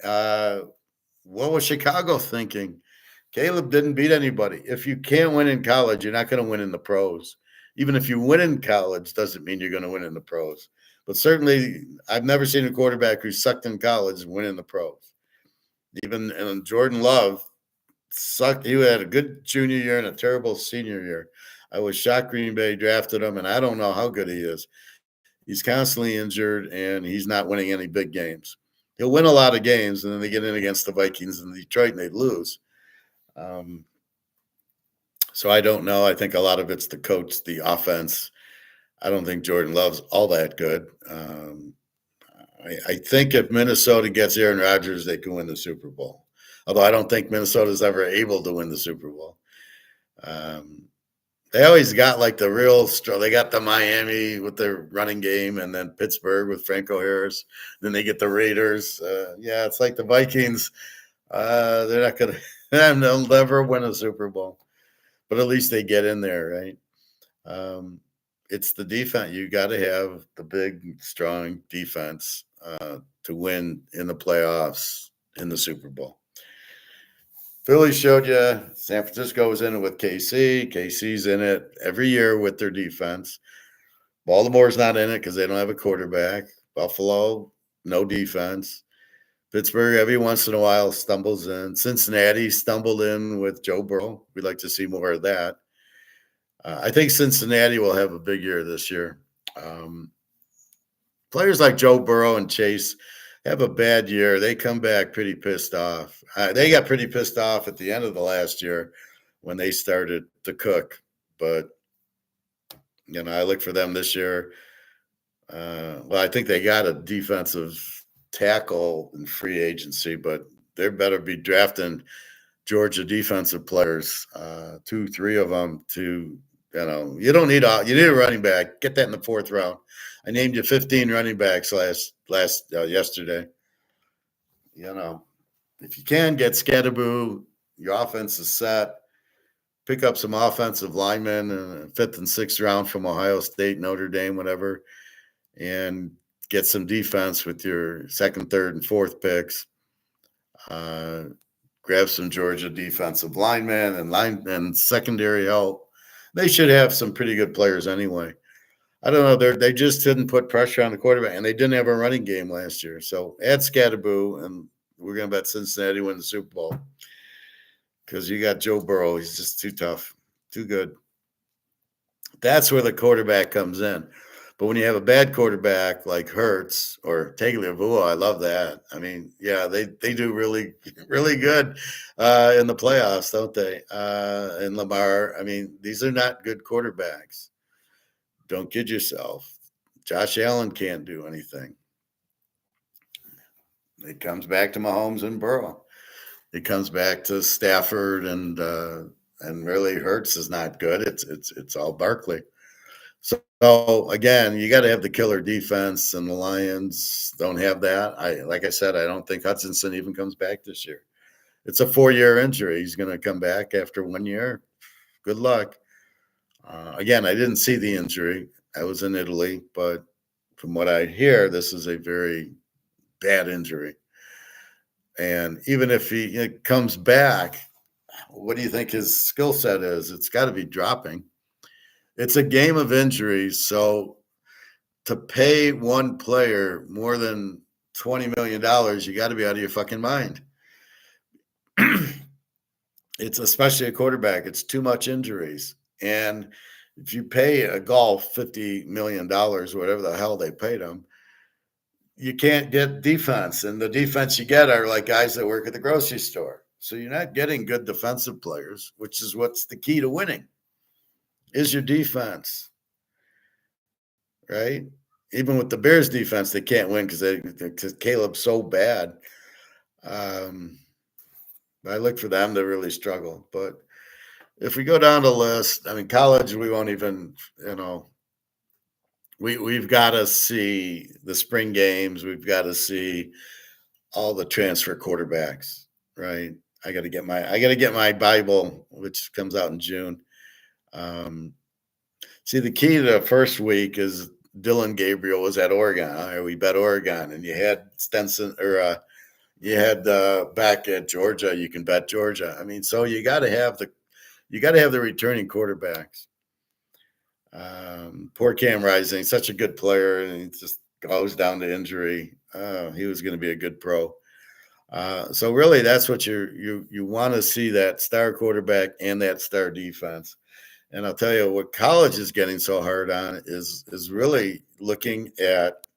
What was Chicago thinking? Caleb didn't beat anybody. If you can't win in college, you're not going to win in the pros. Even if you win in college, doesn't mean you're going to win in the pros. But certainly, I've never seen a quarterback who sucked in college and win in the pros. Even Jordan Love sucked. He had a good junior year and a terrible senior year. I was shocked Green Bay drafted him, and I don't know how good he is. He's constantly injured, and he's not winning any big games. He'll win a lot of games, and then they get in against the Vikings and Detroit, and they lose. So I don't know. I think a lot of it's the coach, the offense. I don't think Jordan Love's all that good. I think if Minnesota gets Aaron Rodgers, they can win the Super Bowl. Although I don't think Minnesota's ever able to win the Super Bowl. They always got like the real strong. They got the Miami with their running game, and then Pittsburgh with Franco Harris. Then they get the Raiders. It's like the Vikings. They're not going to. They'll never win a Super Bowl, but at least they get in there, right? It's the defense. You got to have the big, strong defense to win in the playoffs in the Super Bowl. Philly showed you. San Francisco was in it with KC. KC's in it every year with their defense. Baltimore's not in it because they don't have a quarterback. Buffalo, no defense. Pittsburgh, every once in a while, stumbles in. Cincinnati stumbled in with Joe Burrow. We'd like to see more of that. I think Cincinnati will have a big year this year. Um, Players like Joe Burrow and Chase have a bad year. They come back pretty pissed off. They got pretty pissed off at the end of the last year when they started to cook. But, I look for them this year. Well, I think they got a defensive tackle in free agency, but they better be drafting Georgia defensive players, 2, 3 of them to, you don't need you need a running back. Get that in the 4th round. I named you 15 running backs yesterday. If you can get Scatterboo, your offense is set. Pick up some offensive linemen in the 5th and 6th round from Ohio State, Notre Dame, whatever, and get some defense with your 2nd, 3rd, and 4th picks. Grab some Georgia defensive linemen and secondary help. They should have some pretty good players anyway. I don't know. They just didn't put pressure on the quarterback, and they didn't have a running game last year. So add Scatterboo, and we're going to bet Cincinnati win the Super Bowl because you got Joe Burrow. He's just too tough, too good. That's where the quarterback comes in. But when you have a bad quarterback like Hurts or Tagovailoa, I love that. I mean, yeah, they do really, really good in the playoffs, don't they? And Lamar, I mean, these are not good quarterbacks. Don't kid yourself. Josh Allen can't do anything. It comes back to Mahomes and Burrow. It comes back to Stafford and really Hurts is not good. It's all Barkley. So again, you got to have the killer defense, and the Lions don't have that. Like I said, I don't think Hutchinson even comes back this year. It's a 4-year injury. He's going to come back after 1 year. Good luck. Again, I didn't see the injury. I was in Italy, but from what I hear, this is a very bad injury. And even if he comes back, what do you think his skill set is? It's got to be dropping. It's a game of injuries, so to pay one player more than $20 million, you got to be out of your fucking mind. It's especially a quarterback. It's too much injuries. And if you pay a golf $50 million, whatever the hell they paid him, you can't get defense. And the defense you get are like guys that work at the grocery store. So you're not getting good defensive players, which is what's the key to winning, is your defense. Right? Even with the Bears defense, they can't win because Caleb's so bad. I look for them to really struggle. But if we go down the list, I mean, college, we won't even, we've got to see the spring games. We've got to see all the transfer quarterbacks, right? I got to get my Bible, which comes out in June. See, the key to the first week is Dylan Gabriel was at Oregon. We bet Oregon, and you had Stenson, or you had back at Georgia. You can bet Georgia. I mean, so you got to have the returning quarterbacks. Poor Cam Rising, such a good player, and he just goes down to injury. He was going to be a good pro. So really, that's what you want to see, that star quarterback and that star defense. And I'll tell you what college is getting so hard on is really looking at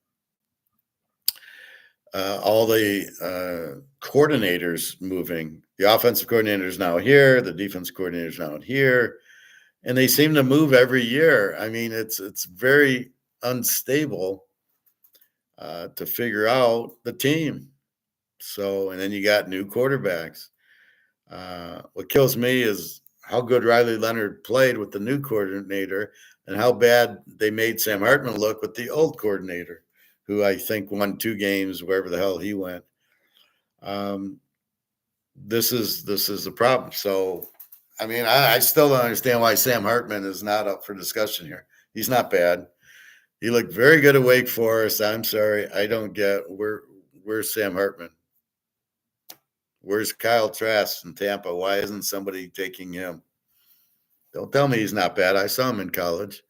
all the coordinators moving. The offensive coordinator is now here. The defense coordinator is now here. And they seem to move every year. I mean, it's very unstable to figure out the team. So, and then you got new quarterbacks. What kills me is how good Riley Leonard played with the new coordinator and how bad they made Sam Hartman look with the old coordinator, who I think won 2 games wherever the hell he went. This is the problem. So, I mean, I still don't understand why Sam Hartman is not up for discussion here. He's not bad. He looked very good at Wake Forest. I'm sorry, I don't get where's Sam Hartman? Where's Kyle Trask in Tampa? Why isn't somebody taking him? Don't tell me he's not bad. I saw him in college.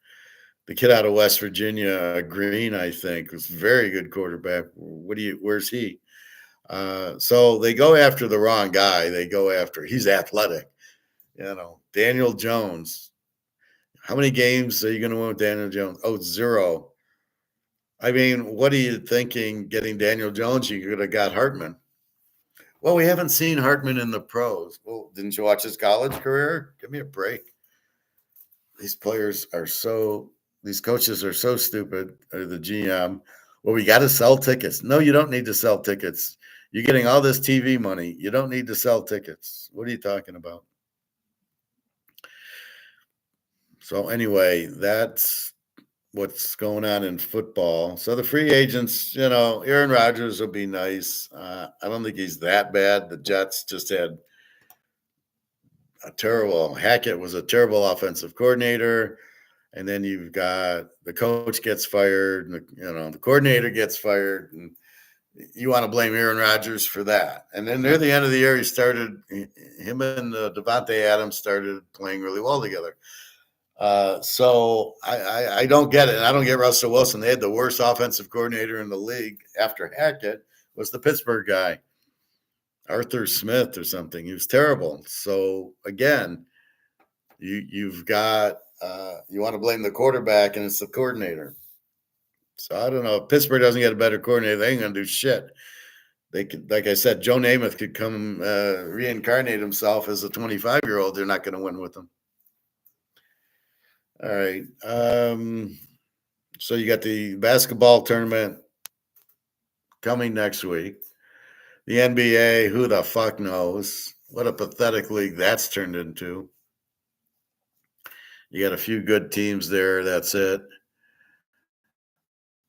The kid out of West Virginia, Green, I think, was a very good quarterback. Where's he? So they go after the wrong guy. He's athletic. Daniel Jones. How many games are you going to win with Daniel Jones? Oh, 0. I mean, what are you thinking getting Daniel Jones? You could have got Hartman. Well, we haven't seen Hartman in the pros. Well, didn't you watch his college career? Give me a break. These players are so, these coaches are so stupid, or the GM. Well, we got to sell tickets. No, you don't need to sell tickets. You're getting all this TV money. You don't need to sell tickets. What are you talking about? So, anyway, that's what's going on in football. So, the free agents, Aaron Rodgers will be nice. I don't think he's that bad. The Jets just had Hackett was a terrible offensive coordinator. And then you've got the coach gets fired, and the coordinator gets fired, and you want to blame Aaron Rodgers for that. And then near the end of the year, him and Devontae Adams started playing really well together. So I don't get it. And I don't get Russell Wilson. They had the worst offensive coordinator in the league after Hackett was the Pittsburgh guy, Arthur Smith or something. He was terrible. So again, you've got you want to blame the quarterback, and it's the coordinator. So I don't know. If Pittsburgh doesn't get a better coordinator, they ain't gonna do shit. They could, like I said, Joe Namath could come reincarnate himself as a 25-year-old. They're not going to win with him. All right. So you got the basketball tournament coming next week. The NBA, who the fuck knows? What a pathetic league that's turned into. You got a few good teams there. That's it.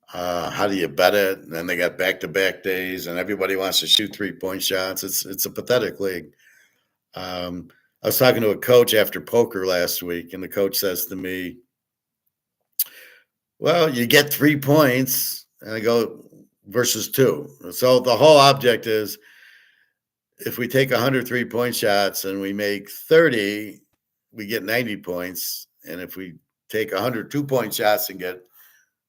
How do you bet it? And then they got back-to-back days, and everybody wants to shoot 3-point shots. It's a pathetic league. I was talking to a coach after poker last week, and the coach says to me, "Well, you get 3 points," and I go, "versus 2." So the whole object is, if we take 100 3-point shots and we make 30, we get 90 points, and if we take 100 2-point shots and get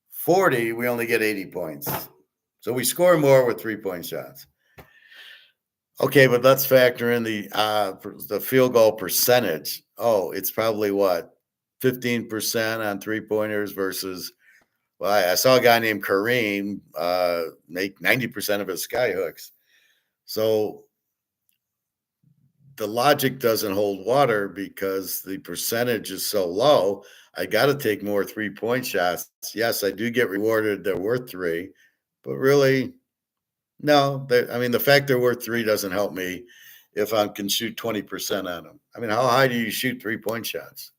40, we only get 80 points. So we score more with 3-point shots. Okay, but let's factor in the field goal percentage. Oh, it's probably what, 15% on 3-pointers versus, well, I saw a guy named Kareem make 90% of his sky hooks. So the logic doesn't hold water because the percentage is so low. I got to take more 3-point shots. Yes, I do get rewarded. They're worth 3, but really, no. The fact they're worth 3 doesn't help me if I can shoot 20% on them. I mean, how high do you shoot 3-point shots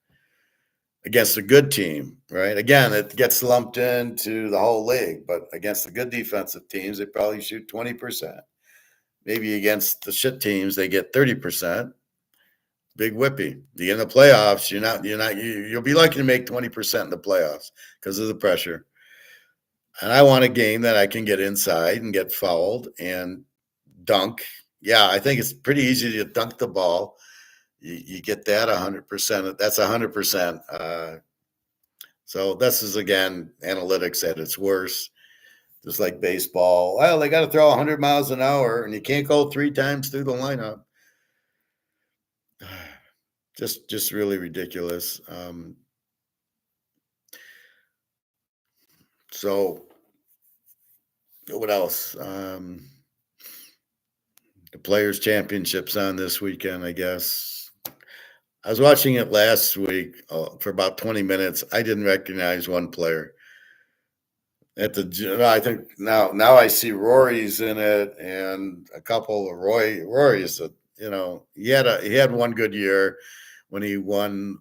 against a good team, right? Again, it gets lumped into the whole league, but against the good defensive teams, they probably shoot 20%. Maybe against the shit teams, they get 30%. Big whippy. You get in the playoffs, you'll be lucky to make 20% in the playoffs because of the pressure. And I want a game that I can get inside and get fouled and dunk. Yeah, I think it's pretty easy to dunk the ball. You get that 100%. That's 100%. So this is, again, analytics at its worst. Just like baseball. Well, they got to throw 100 miles an hour, and you can't go 3 times through the lineup. Just really ridiculous. So what else? The Players' Championship's on this weekend, I guess. I was watching it last week for about 20 minutes. I didn't recognize one player. I think now I see Rory's in it, and a couple of Rory's. He had one good year when he won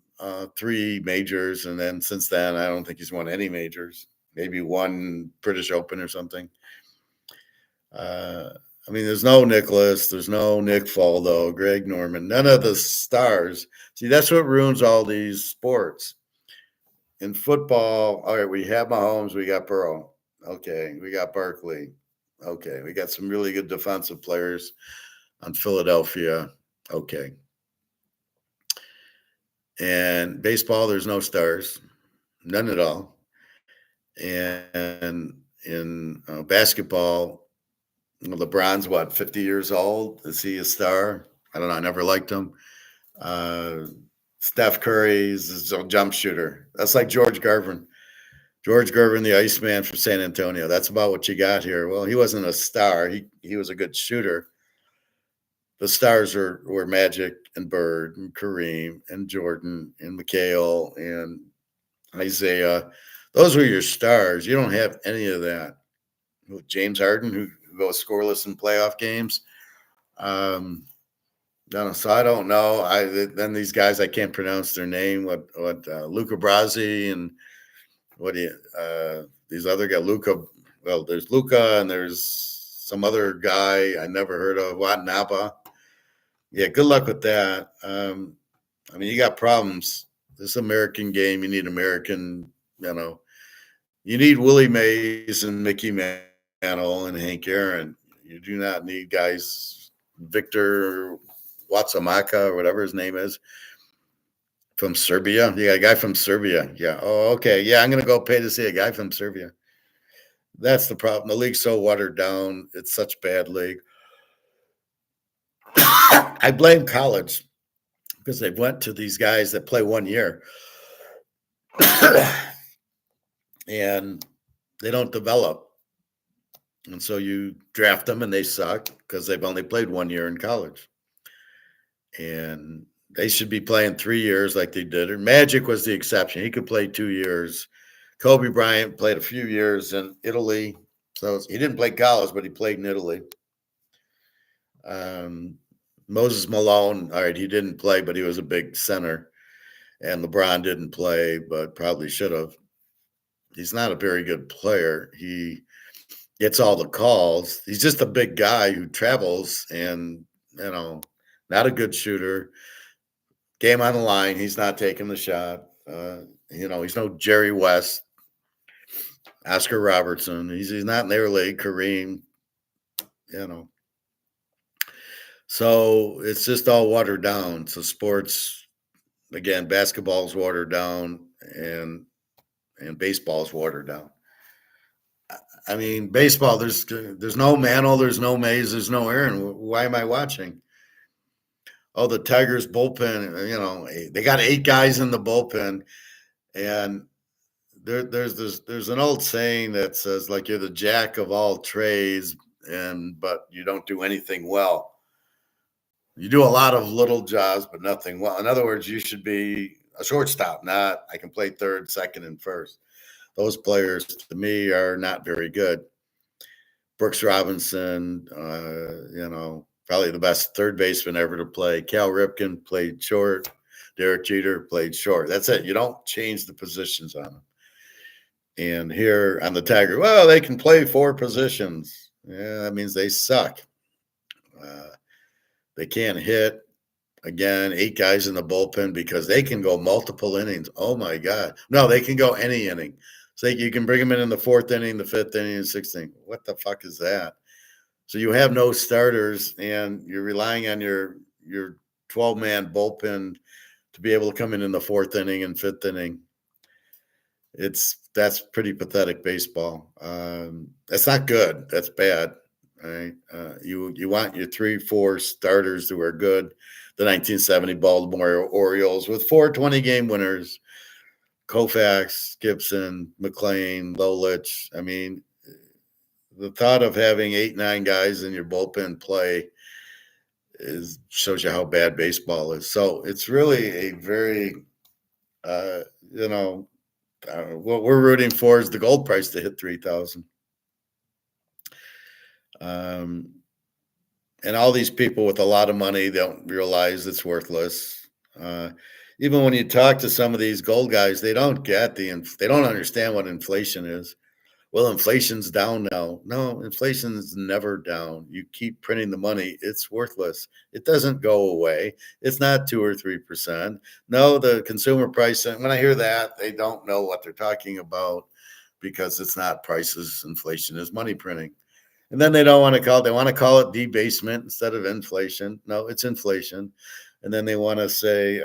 3 majors, and then since then I don't think he's won any majors. Maybe one British Open or something. There's no Nicholas, there's no Nick Faldo, Greg Norman, none of the stars. See, that's what ruins all these sports. In football, all right, we have Mahomes, we got Burrow. Okay, we got Barkley. Okay, we got some really good defensive players on Philadelphia. Okay. And baseball, there's no stars, none at all. And in basketball, LeBron's 50 years old? Is he a star? I don't know. I never liked him. Steph Curry's a jump shooter. That's like George Gervin. George Gervin, the Iceman from San Antonio. That's about what you got here. Well, he wasn't a star. He was a good shooter. The stars were Magic and Bird and Kareem and Jordan and McHale and Isaiah. Those were your stars. You don't have any of that. James Harden, who goes scoreless in playoff games. No, so I don't know. Then these guys I can't pronounce their name. What Luca Brasi and what do you these other guys? Luca. Well, there's Luca and there's some other guy I never heard of. Watanabe. Yeah, good luck with that. I mean, you got problems. This American game, you need American. You need Willie Mays and Mickey Mantle and Hank Aaron. You do not need guys Victor Watsamaka or whatever his name is from Serbia. You got a guy from Serbia. Yeah. Oh, okay. Yeah, I'm going to go pay to see a guy from Serbia. That's the problem. The league's so watered down. It's such a bad league. I blame college because they went to these guys that play 1 year and they don't develop. And so you draft them and they suck because they've only played 1 year in college. And they should be playing 3 years like they did. Or Magic was the exception. He could play 2 years. Kobe Bryant played a few years in Italy. So he didn't play college, but he played in Italy. Moses Malone, all right, he didn't play, but he was a big center. And LeBron didn't play, but probably should have. He's not a very good player. He gets all the calls. He's just a big guy who travels and, not a good shooter. Game on the line. He's not taking the shot. He's no Jerry West, Oscar Robertson. He's not in their league. Kareem, So it's just all watered down. So sports, again, basketball's watered down and baseball's watered down. I mean, baseball, there's no Mantle, there's no Mays, there's no Aaron. Why am I watching? Oh, the Tigers bullpen, they got 8 guys in the bullpen. And there's an old saying that says, like, you're the jack of all trades, but you don't do anything well. You do a lot of little jobs, but nothing well. In other words, you should be a shortstop, not I can play third, second, and first. Those players, to me, are not very good. Brooks Robinson, probably the best third baseman ever to play. Cal Ripken played short. Derek Jeter played short. That's it. You don't change the positions on them. And here on the Tiger, well, they can play 4 positions. Yeah, that means they suck. They can't hit. Again, 8 guys in the bullpen because they can go multiple innings. Oh, my God. No, they can go any inning. So you can bring them in the 4th inning, the 5th inning, and 6th inning. What the fuck is that? So you have no starters, and you're relying on your 12-man bullpen to be able to come in the 4th inning and 5th inning. That's pretty pathetic baseball. That's not good. That's bad. Right? You want your 3-4 starters who are good. The 1970 Baltimore Orioles with 4 20-game winners: Koufax, Gibson, McClain, Lolich. I mean, the thought of having 8, 9 guys in your bullpen play shows you how bad baseball is. So it's really a very, what we're rooting for is the gold price to hit 3,000. And all these people with a lot of money don't realize it's worthless. Even when you talk to some of these gold guys, they don't get they don't understand what inflation is. Well, inflation's down now. No, inflation's never down. You keep printing the money, it's worthless. It doesn't go away. It's not 2 or 3%. No, the consumer price, when I hear that, they don't know what they're talking about because it's not prices. Inflation is money printing. And then they don't want to call it, they want to call it debasement instead of inflation. No, it's inflation. And then they want to say,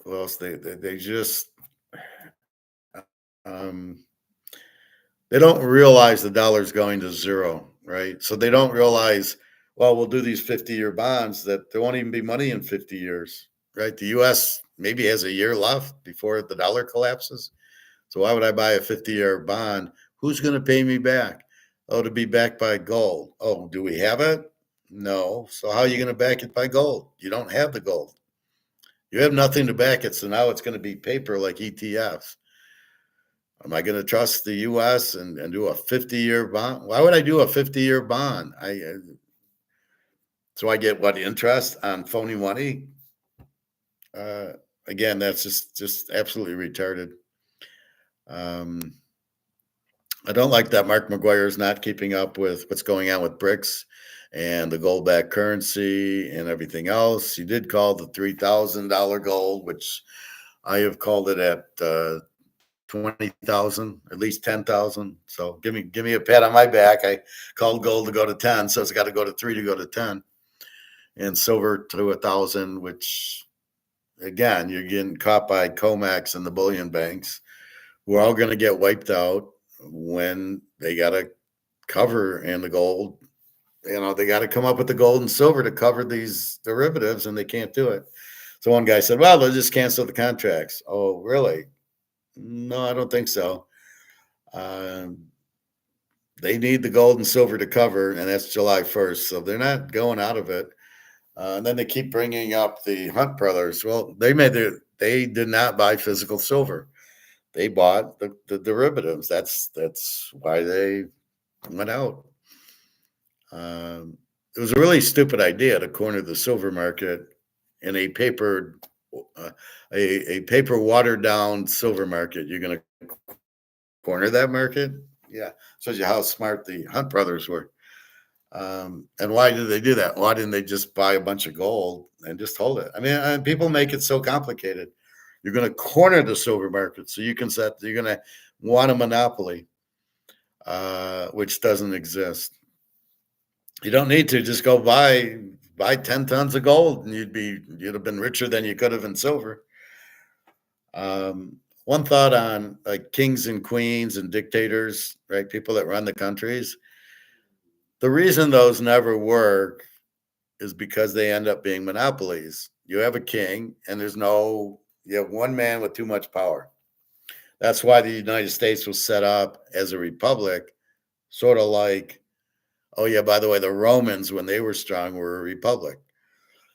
what else? They just, they don't realize the dollar's going to zero, right? So they don't realize, well, we'll do these 50-year bonds that there won't even be money in 50 years, right? The US maybe has a year left before the dollar collapses. So why would I buy a 50-year bond? Who's going to pay me back? Oh, to be backed by gold. Oh, do we have it? No. So how are you going to back it by gold? You don't have the gold. You have nothing to back it. So now it's going to be paper like ETFs. Am I going to trust the US and do a 50-year bond? Why would I do a 50-year bond? So I get what, interest on phony money? Uh, Again, that's just absolutely retarded. Um, I don't like that Mark McGuire is not keeping up with what's going on with BRICS and the gold backed currency and everything else. He did call the $3,000 gold, which I have called it at 20,000, at least 10,000. So give me a pat on my back. I called gold to go to 10, so it's got to go to 3 to go to 10, and silver to 1,000. Which again, you're getting caught by comex and the bullion banks. We're all going to get wiped out when they got to cover and the gold. They got to come up with the gold and silver to cover these derivatives, and they can't do it. So one guy said, well, they'll just cancel the contracts. Oh, really? No, I don't think so. They need the gold and silver to cover, and that's July 1st. So they're not going out of it. And then they keep bringing up the Hunt brothers. Well, they did not buy physical silver. They bought the derivatives. That's why they went out. It was a really stupid idea to corner the silver market in a paper watered down silver market. You're going to corner that market? Yeah, shows you how smart the Hunt brothers were. And why did they do that? Why didn't they just buy a bunch of gold and just hold it? I mean, people make it so complicated. You're going to corner the silver market so you're going to want a monopoly, which doesn't exist. You don't need to just go buy 10 tons of gold and you'd have been richer than you could have in silver. One thought on like kings and queens and dictators, right? People that run the countries. The reason those never work is because they end up being monopolies. You have a king and you have one man with too much power. That's why the United States was set up as a republic, sort of like, oh yeah, by the way, the Romans, when they were strong, were a republic.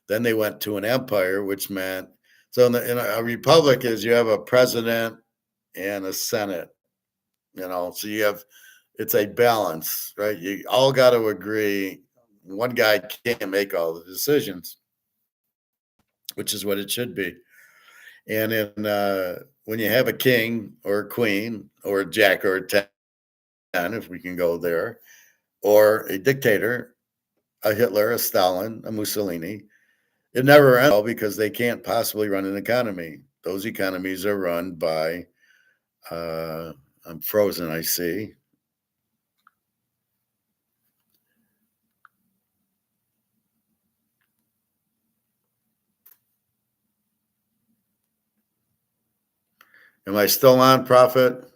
Then they went to an empire, which meant, so in a republic is you have a president and a senate, so it's a balance, right? You all got to agree. One guy can't make all the decisions, which is what it should be. And when you have a king or a queen or a jack or a 10, if we can go there, or a dictator, a Hitler, a Stalin, a Mussolini, it never ends because they can't possibly run an economy. Those economies are run by, I'm frozen, I see. Am I still on, Prophet?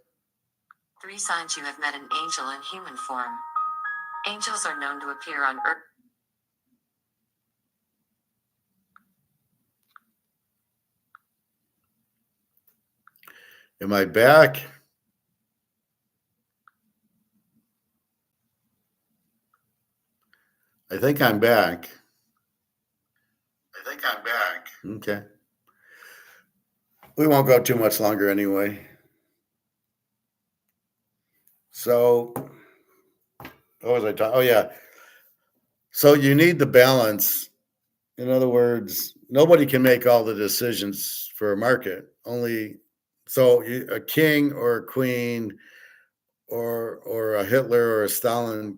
3 signs you have met an angel in human form. Angels are known to appear on earth. Am I back? I think I'm back. Okay. We won't go too much longer anyway. So, what was I talking? Oh, yeah. So you need the balance. In other words, nobody can make all the decisions for a market. A king or a queen or a Hitler or a Stalin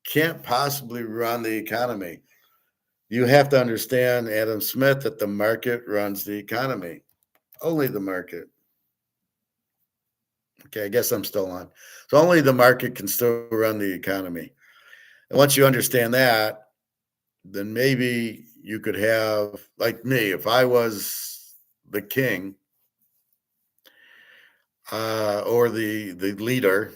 can't possibly run the economy. You have to understand, Adam Smith, that the market runs the economy. Only the market. Okay, I guess I'm still on. So only the market can still run the economy. And once you understand that, then maybe you could have, like me, if I was the king or the leader,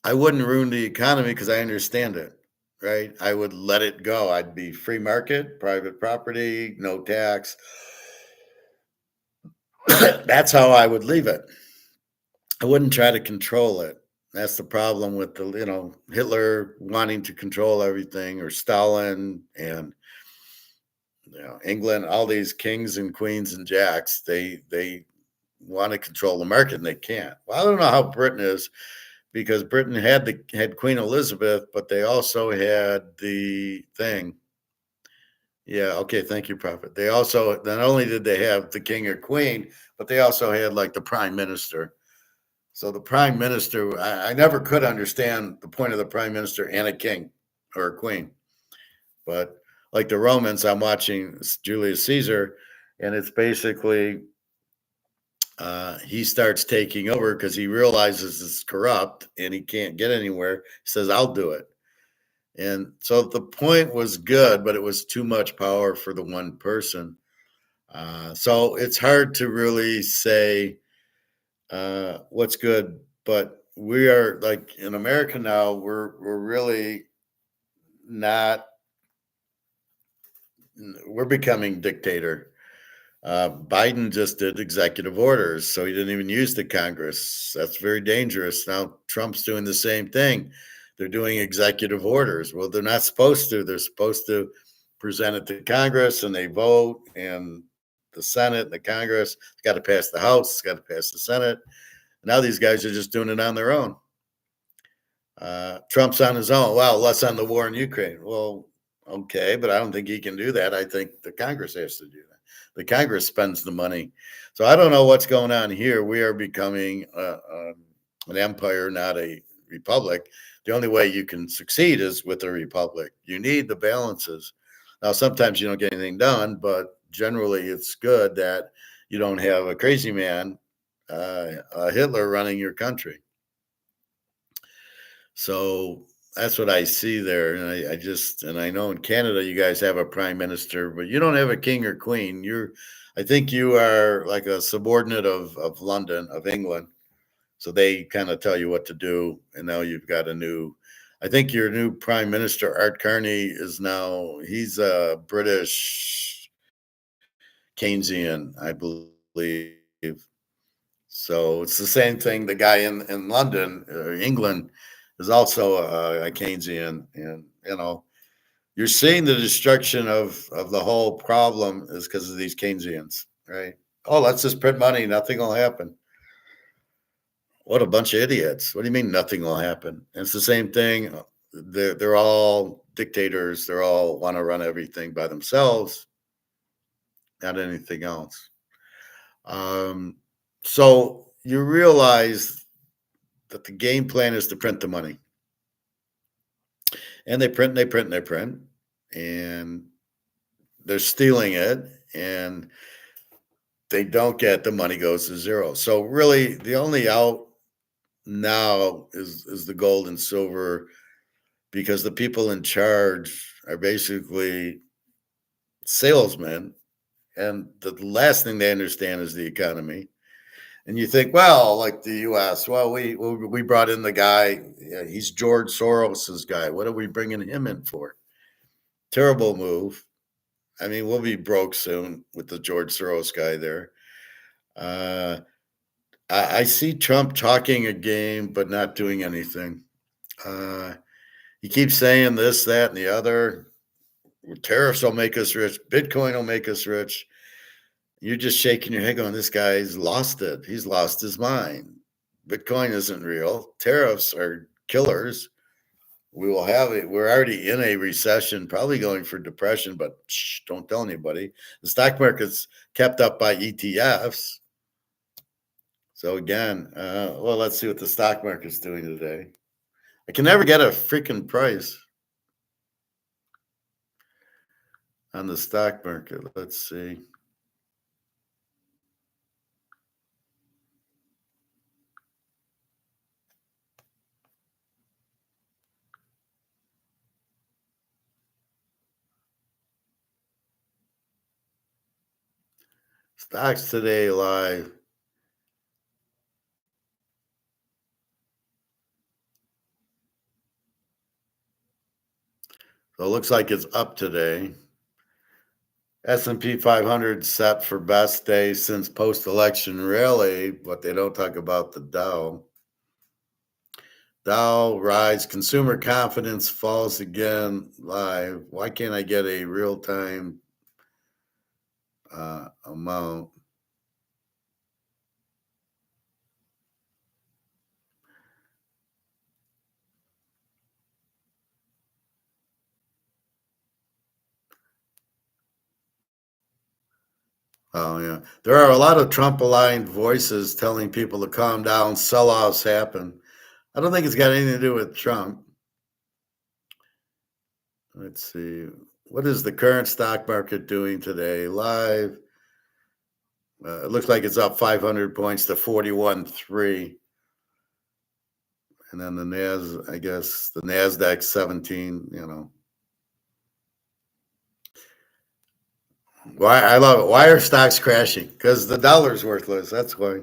I wouldn't ruin the economy because I understand it, right? I would let it go. I'd be free market, private property, no tax. That's how I would leave it. I wouldn't try to control it. That's the problem with Hitler wanting to control everything, or Stalin, and England. All these kings and queens and jacks, they want to control the market and they can't. Well, I don't know how Britain is, because Britain had Queen Elizabeth, but they also had the thing. Yeah, okay, thank you, Prophet. They also, not only did they have the king or queen, but they also had like the prime minister. So the prime minister, I never could understand the point of the prime minister and a king or a queen. But like the Romans, I'm watching Julius Caesar, and it's basically he starts taking over because he realizes it's corrupt and he can't get anywhere. He says, "I'll do it." And so the point was good, but it was too much power for the one person. So it's hard to really say what's good, but we are like in America now. We're really not. We're becoming dictator. Biden just did executive orders, so he didn't even use the Congress. That's very dangerous. Now Trump's doing the same thing. They're doing executive orders. Well, they're not supposed to. They're supposed to present it to Congress, and they vote, and the Senate and the Congress. It's got to pass the House. It's got to pass the Senate. Now these guys are just doing it on their own. Trump's on his own. Well, let's end the war in Ukraine. Well, okay, but I don't think he can do that. I think the Congress has to do that. The Congress spends the money. So I don't know what's going on here. We are becoming an empire, not a republic. The only way you can succeed is with a republic. You need the balances. Now, sometimes you don't get anything done, but generally it's good that you don't have a crazy man, Hitler, running your country. So that's what I see there. And and I know in Canada, you guys have a prime minister, but you don't have a king or queen. I think you are like a subordinate of London, of England. So they kind of tell you what to do. And now you've got I think your new prime minister, Art Carney, he's a British Keynesian, I believe. So it's the same thing. The guy in London, England, is also a Keynesian, and you're seeing the destruction of the whole problem is because of these Keynesians, right? Oh, let's just print money, nothing will happen. What a bunch of idiots! What do you mean nothing will happen? And it's the same thing. They're all dictators. They're all want to run everything by themselves, not anything else. Um, so you realize that the game plan is to print the money. And they print and they print and they print, and they're stealing it, and they don't get the money goes to zero. So really the only out now is the gold and silver, because the people in charge are basically salesmen, and the last thing they understand is the economy. And you think, well, like the U.S., well, we brought in the guy. He's George Soros's guy. What are we bringing him in for? Terrible move. I mean, we'll be broke soon with the George Soros guy there. Uh, I see Trump talking a game, but not doing anything. Uh, he keeps saying this, that, and the other. Tariffs will make us rich. Bitcoin will make us rich. You're just shaking your head going, this guy's lost it. He's lost his mind. Bitcoin isn't real. Tariffs are killers. We will have it. We're already in a recession, probably going for depression, but shh, don't tell anybody. The stock market's kept up by ETFs. So again, well, let's see what the stock market's doing today. I can never get a freaking price on the stock market. Let's see. Stocks today live. So it looks like it's up today. S&P 500 set for best day since post-election rally, but they don't talk about the Dow. Dow rise, consumer confidence falls again live. Why can't I get a real-time amount? Oh, yeah. There are a lot of Trump aligned voices telling people to calm down, sell offs happen. I don't think it's got anything to do with Trump. Let's see. What is the current stock market doing today? Live. It looks like it's up 500 points to 41.3. And then I guess the NASDAQ 17, Why I love it. Why are stocks crashing? Because the dollar's worthless. That's why.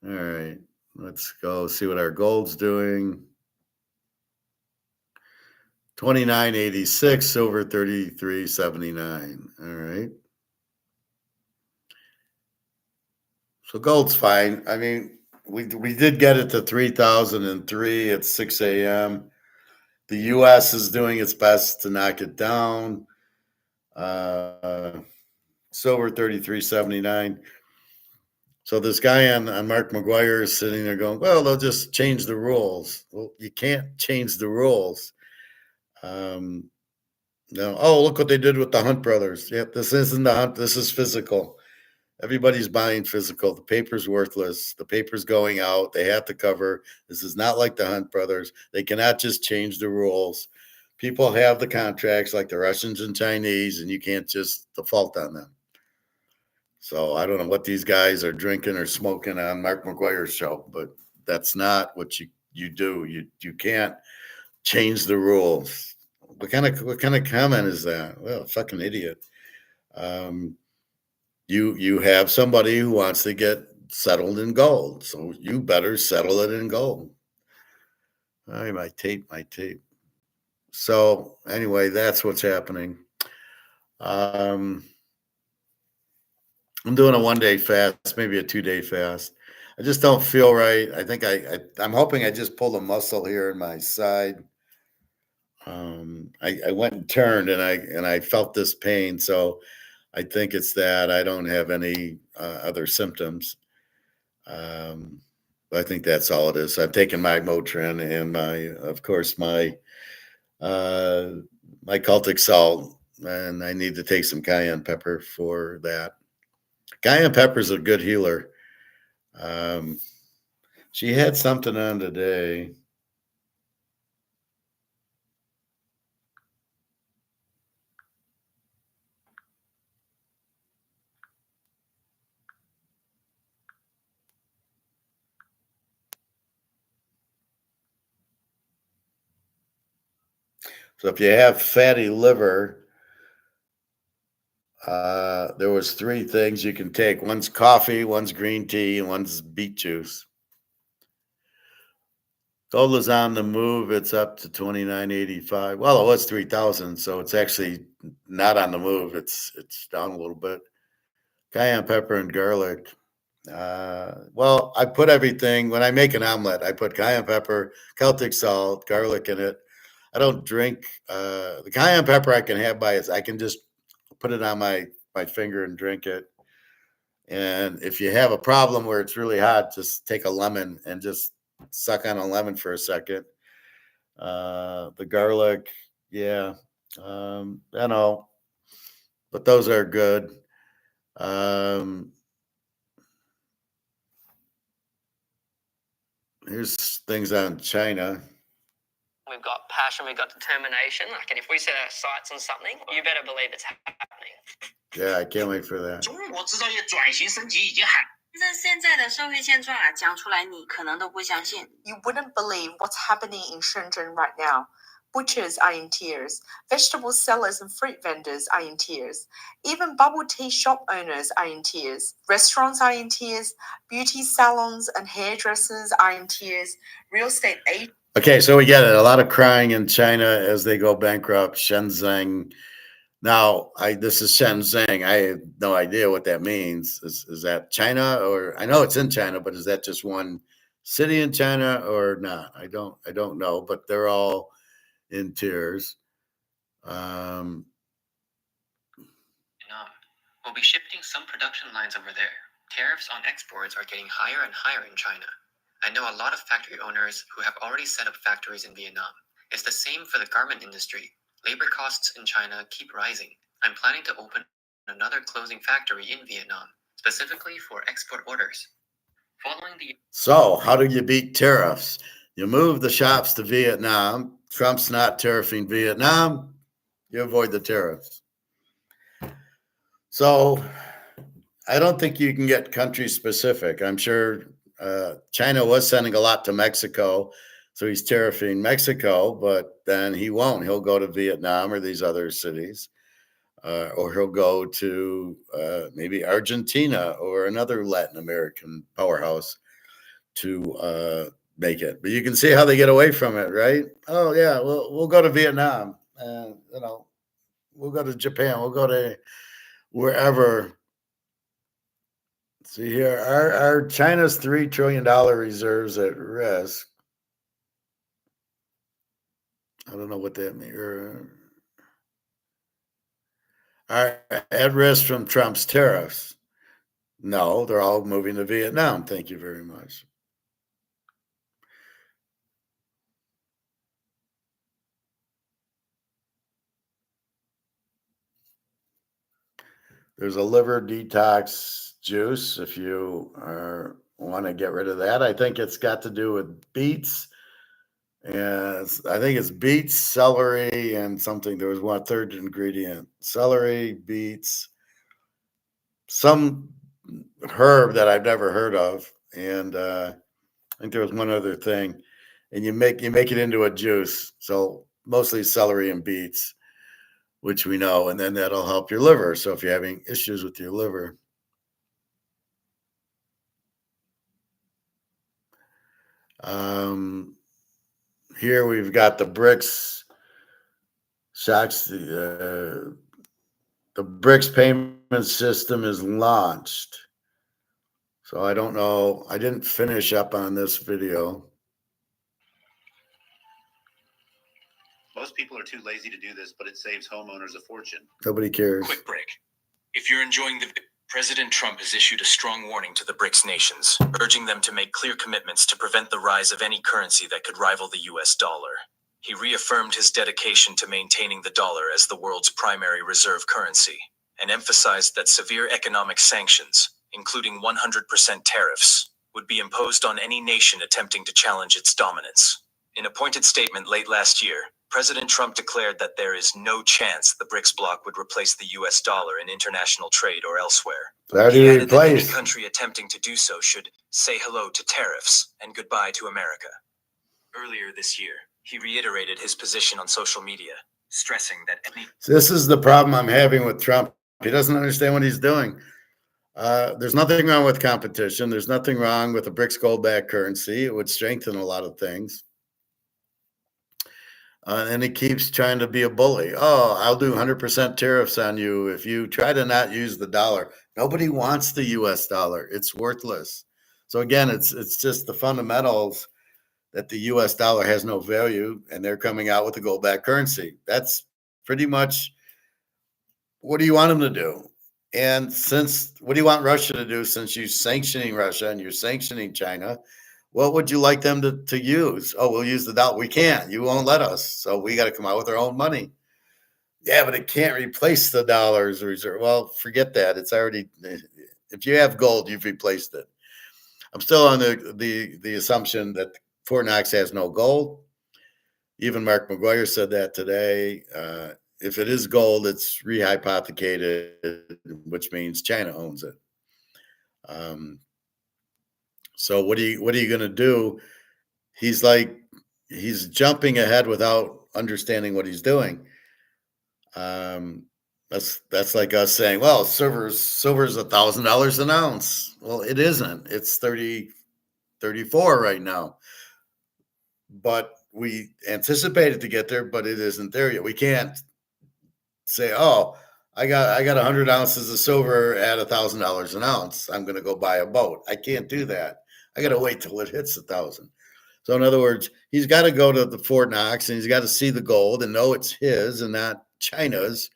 All right. Let's go see what our gold's doing. 29.86, silver 33.79. All right. So gold's fine. I mean, we did get it to 3,003 at 6 a.m. The U.S. is doing its best to knock it down. Silver 33.79. So this guy on Mark McGuire is sitting there going, well, they'll just change the rules. Well, you can't change the rules. No. Oh, look what they did with the Hunt brothers. Yep, this isn't the Hunt. This is physical. Everybody's buying physical. The paper's worthless. The paper's going out. They have to cover. This is not like the Hunt brothers. They cannot just change the rules. People have the contracts like the Russians and Chinese, and you can't just default on them. So I don't know what these guys are drinking or smoking on Mark McGuire's show, but that's not what you do. You can't change the rules. What kind of comment is that? Well, fucking idiot. You have somebody who wants to get settled in gold, so you better settle it in gold. My tape. So anyway, that's what's happening. I'm doing a 1-day fast, maybe a 2-day fast. I just don't feel right. I think I'm hoping I just pulled a muscle here in my side. I went and turned and I felt this pain, so I think it's that. I don't have any other symptoms. I think that's all it is. I've taken my Motrin and of course, uh, my Celtic salt, and I need to take some cayenne pepper for that. Cayenne pepper is a good healer. She had something on today. So if you have fatty liver, there was 3 things you can take. One's coffee, one's green tea, and one's beet juice. Gold is on the move. It's up to 29.85. Well, it was 3,000, so it's actually not on the move. It's down a little bit. Cayenne pepper and garlic. Well, I put everything when I make an omelet. I put cayenne pepper, Celtic salt, garlic in it. I don't drink the cayenne pepper. I can have I can just put it on my finger and drink it. And if you have a problem where it's really hot, just take a lemon and just suck on a lemon for a second. The garlic, yeah, but those are good. Here's things on China. We've got passion, we've got determination. Like, and if we set our sights on something, you better believe it's happening. Yeah, I can't wait for that. 中国制造业转型升级已经喊。这现在的社会现状啊，讲出来你可能都不相信。You wouldn't believe what's happening in Shenzhen right now. Butchers are in tears. Vegetable sellers and fruit vendors are in tears. Even bubble tea shop owners are in tears. Restaurants are in tears. Beauty salons and hairdressers are in tears. Real estate agents Okay, so we get it. A lot of crying in China as they go bankrupt. Shenzhen. Now, this is Shenzhen. I have no idea what that means. Is that China, or I know it's in China, but is that just one city in China or not? I don't know, but they're all in tears. Um, We'll be shifting some production lines over there. Tariffs on exports are getting higher and higher in China. I know a lot of factory owners who have already set up factories in Vietnam. It's the same for the garment industry. Labor costs in China keep rising. I'm planning to open another clothing factory in Vietnam, specifically for export orders. Following the so, how do you beat tariffs? You move the shops to Vietnam. Trump's not tariffing Vietnam. You avoid the tariffs. So, I don't think you can get country specific. I'm sure China was sending a lot to Mexico, so he's tariffing Mexico, but then he won't. He'll go to Vietnam or these other cities, or he'll go to maybe Argentina or another Latin American powerhouse to make it. But you can see how they get away from it, right? Oh yeah, we'll go to Vietnam, and we'll go to Japan, we'll go to wherever. See here, are China's $3 trillion reserves at risk? I don't know what that means. Are at risk from Trump's tariffs? No, they're all moving to Vietnam. Thank you very much. There's a liver detox juice if you want to get rid of that. I think it's got to do with beets. And I think it's beets, celery, and something. There was one third ingredient: celery, beets, some herb that I've never heard of, and I think there was one other thing. And you make it into a juice. So mostly celery and beets, which we know, and then that'll help your liver. So if you're having issues with your liver. Here we've got the BRICS shocks. The BRICS payment system is launched. So I don't know. I didn't finish up on this video. Most people are too lazy to do this, but it saves homeowners a fortune. Nobody cares. Quick break. If you're enjoying the President Trump has issued a strong warning to the BRICS nations, urging them to make clear commitments to prevent the rise of any currency that could rival the US dollar. He reaffirmed his dedication to maintaining the dollar as the world's primary reserve currency, and emphasized that severe economic sanctions, including 100% tariffs, would be imposed on any nation attempting to challenge its dominance. In a pointed statement late last year, President Trump declared that there is no chance the BRICS bloc would replace the US dollar in international trade or elsewhere. He added that any country attempting to do so should say hello to tariffs and goodbye to America. Earlier this year, he reiterated his position on social media, stressing that This is the problem I'm having with Trump. He doesn't understand what he's doing. There's nothing wrong with competition. There's nothing wrong with a BRICS gold-backed currency. It would strengthen a lot of things. And he keeps trying to be a bully. Oh, I'll do 100% tariffs on you if you try to not use the dollar. Nobody wants the US dollar. It's worthless. So again, it's just the fundamentals that the US dollar has no value, and they're coming out with a gold-backed currency. That's pretty much what do you want them to do? And what do you want Russia to do since you're sanctioning Russia and you're sanctioning China? What would you like them to use? Oh, we'll use the dollar. We can't. You won't let us. So we got to come out with our own money. Yeah, but it can't replace the dollar's reserve. Well, forget that. It's already, if you have gold, you've replaced it. I'm still on the assumption that Fort Knox has no gold. Even Mark McGuire said that today. If it is gold, it's rehypothecated, which means China owns it. So what are you going to do? He's jumping ahead without understanding what he's doing. That's like us saying, well, silver's $1,000 an ounce. Well, it isn't. It's 34 right now. But we anticipated to get there, but it isn't there yet. We can't say, oh, I got 100 ounces of silver at $1,000 an ounce. I'm going to go buy a boat. I can't do that. I got to wait till it hits 1,000. So in other words, he's got to go to the Fort Knox and he's got to see the gold and know it's his and not China's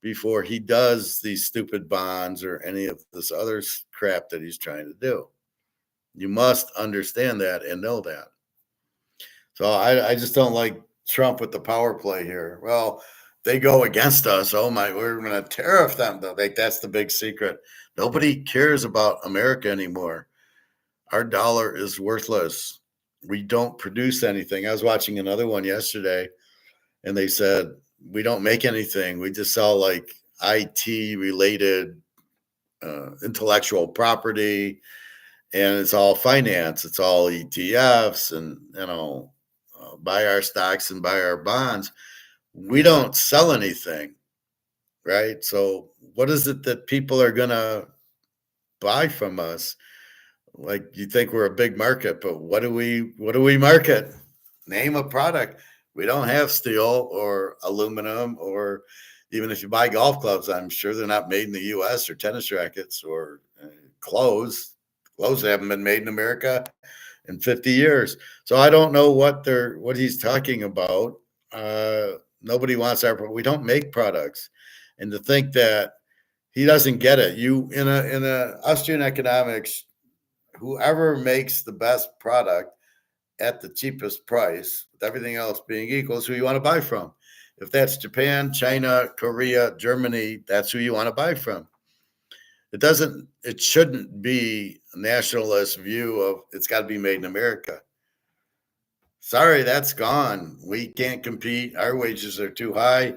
before he does these stupid bonds or any of this other crap that he's trying to do. You must understand that and know that. So I just don't like Trump with the power play here. Well, they go against us. Oh my, we're going to tariff them. Like that's the big secret. Nobody cares about America anymore. Our dollar is worthless. We don't produce anything. I was watching another one yesterday, and they said we don't make anything. We just sell like IT related intellectual property, and it's all finance. It's all ETFs, and buy our stocks and buy our bonds. We don't sell anything, right? So what is it that people are going to buy from us? Like you think we're a big market, but what do we market? Name a product. We don't have steel or aluminum, or even if you buy golf clubs, I'm sure they're not made in the US, or tennis rackets or clothes. Clothes haven't been made in America in 50 years. So I don't know what he's talking about. Nobody wants we don't make products. And to think that he doesn't get it. You in a Austrian economics, whoever makes the best product at the cheapest price, with everything else being equal, is who you want to buy from. If that's Japan, China, Korea, Germany, that's who you want to buy from. It shouldn't be a nationalist view of it's got to be made in America. Sorry, that's gone. We can't compete. Our wages are too high.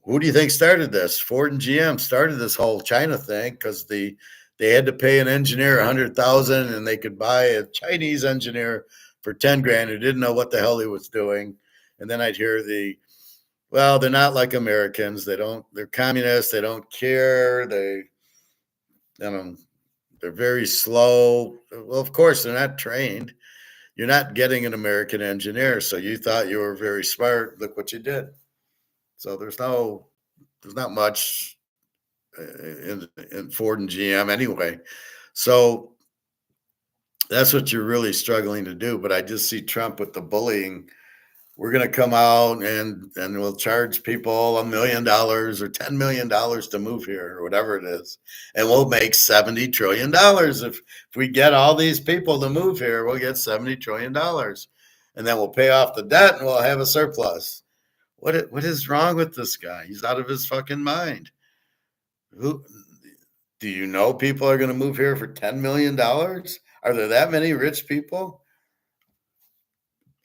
Who do you think started this? Ford and GM started this whole China thing because they had to pay an engineer $100,000 and they could buy a Chinese engineer for 10 grand who didn't know what the hell he was doing. And then I'd hear well, they're not like Americans. They're communists. They don't care. They're very slow. Well, of course, they're not trained. You're not getting an American engineer. So you thought you were very smart. Look what you did. So there's not much in Ford and GM anyway. So that's what you're really struggling to do. But I just see Trump with the bullying. We're going to come out and we'll charge people $1 million or $10 million to move here or whatever it is. And we'll make $70 trillion. If we get all these people to move here, we'll get $70 trillion. And then we'll pay off the debt and we'll have a surplus. What is wrong with this guy? He's out of his fucking mind. Who do you know people are going to move here for $10 million? Are there that many rich people?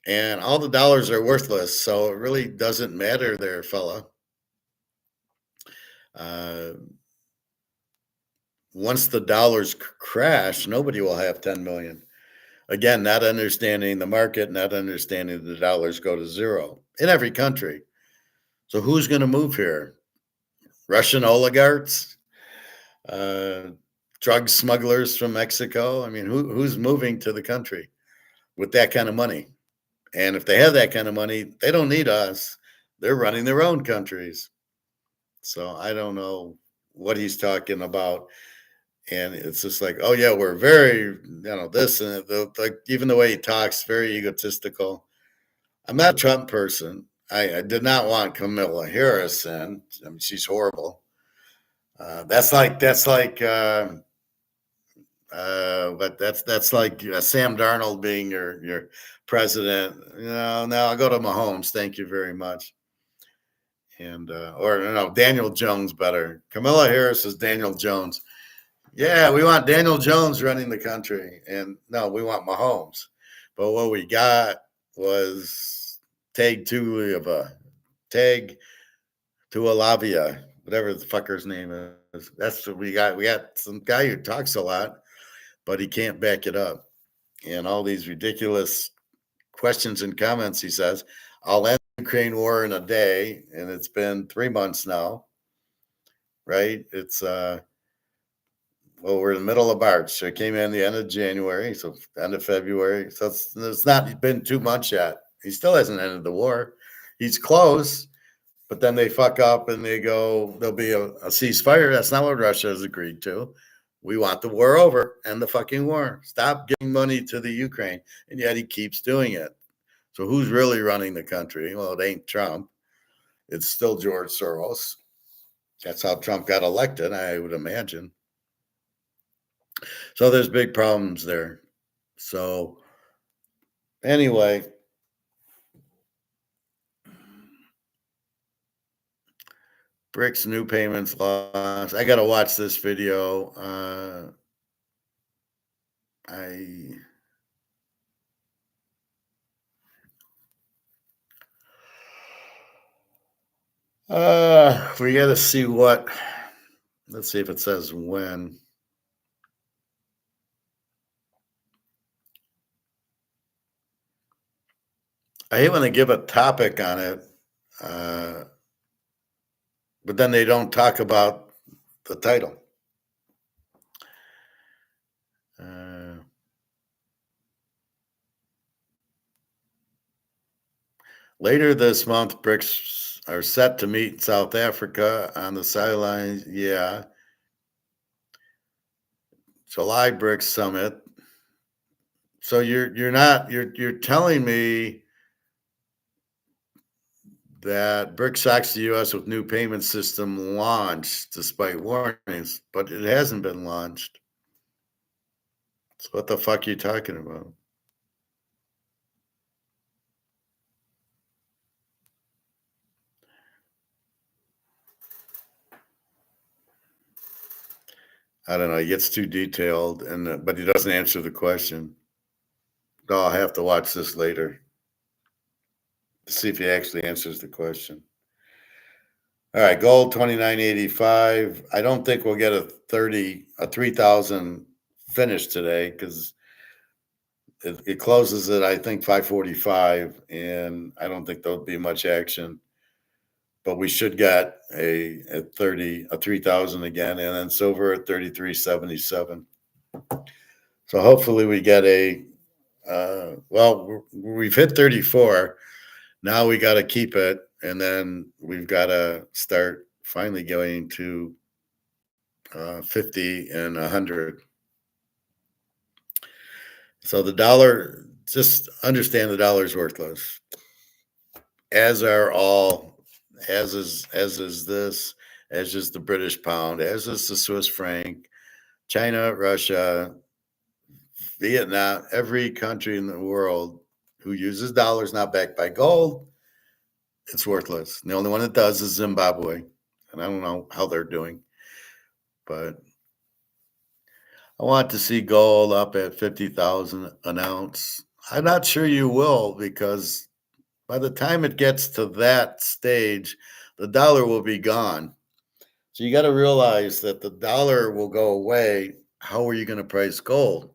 And all the dollars are worthless, so it really doesn't matter there, fella. Once the dollars crash, nobody will have 10 million. Again, not understanding the market, not understanding the dollars go to zero in every country. So who's going to move here? Russian oligarchs? Drug smugglers from Mexico? I mean, who's moving to the country with that kind of money? And if they have that kind of money, they don't need us. They're running their own countries. So I don't know what he's talking about. And it's just like, oh yeah, we're very, this and like even the way he talks, very egotistical. I'm not a Trump person. I did not want Kamala Harris in. I mean, she's horrible. That's like but that's like Sam Darnold being your president. No, I'll go to Mahomes. Thank you very much. And Daniel Jones better. Kamala Harris is Daniel Jones. Yeah, we want Daniel Jones running the country, and no, we want Mahomes. But what we got was Tag Tuolavia, whatever the fucker's name is. That's what we got. We got some guy who talks a lot, but he can't back it up. And all these ridiculous questions and comments he says, I'll end the Ukraine war in a day, and it's been 3 months now, right? It's we're in the middle of March, so it came in the end of January, so end of February. So it's not been 2 months yet, He still hasn't ended the war. He's close, but then they fuck up and they go, there'll be a ceasefire. That's not what Russia has agreed to. We want the war over. End the fucking war. Stop giving money to the Ukraine. And yet he keeps doing it. So who's really running the country? Well, it ain't Trump. It's still George Soros. That's how Trump got elected, I would imagine. So there's big problems there. So anyway, BRICS new payments lost. I got to watch this video. We got to see what. Let's see if it says when. I hate when they give a topic on it, but then they don't talk about the title. Later this month, BRICS are set to meet in South Africa on the sidelines. Yeah. July BRICS summit. So you're telling me that BRICS shocks the U.S. with new payment system launched despite warnings, but it hasn't been launched. So what the fuck are you talking about? I don't know. He gets too detailed, but he doesn't answer the question. So I'll have to watch this later to see if he actually answers the question. All right, gold 29.85. I don't think we'll get a 3,000 finish today because it closes at, I think, 545, and I don't think there'll be much action. But we should get a 3,000 again, and then silver at 33.77. So hopefully we get we've hit 34. Now we got to keep it, and then we've got to start finally going to 50 and 100. So the dollar, just understand the dollar is worthless, as is this, as is the British pound, as is the Swiss franc, China, Russia, Vietnam, every country in the world who uses dollars not backed by gold, it's worthless. The only one that does is Zimbabwe, and I don't know how they're doing, but I want to see gold up at 50,000 an ounce. I'm not sure you will, because by the time it gets to that stage, the dollar will be gone. So you got to realize that the dollar will go away. How are you going to price gold?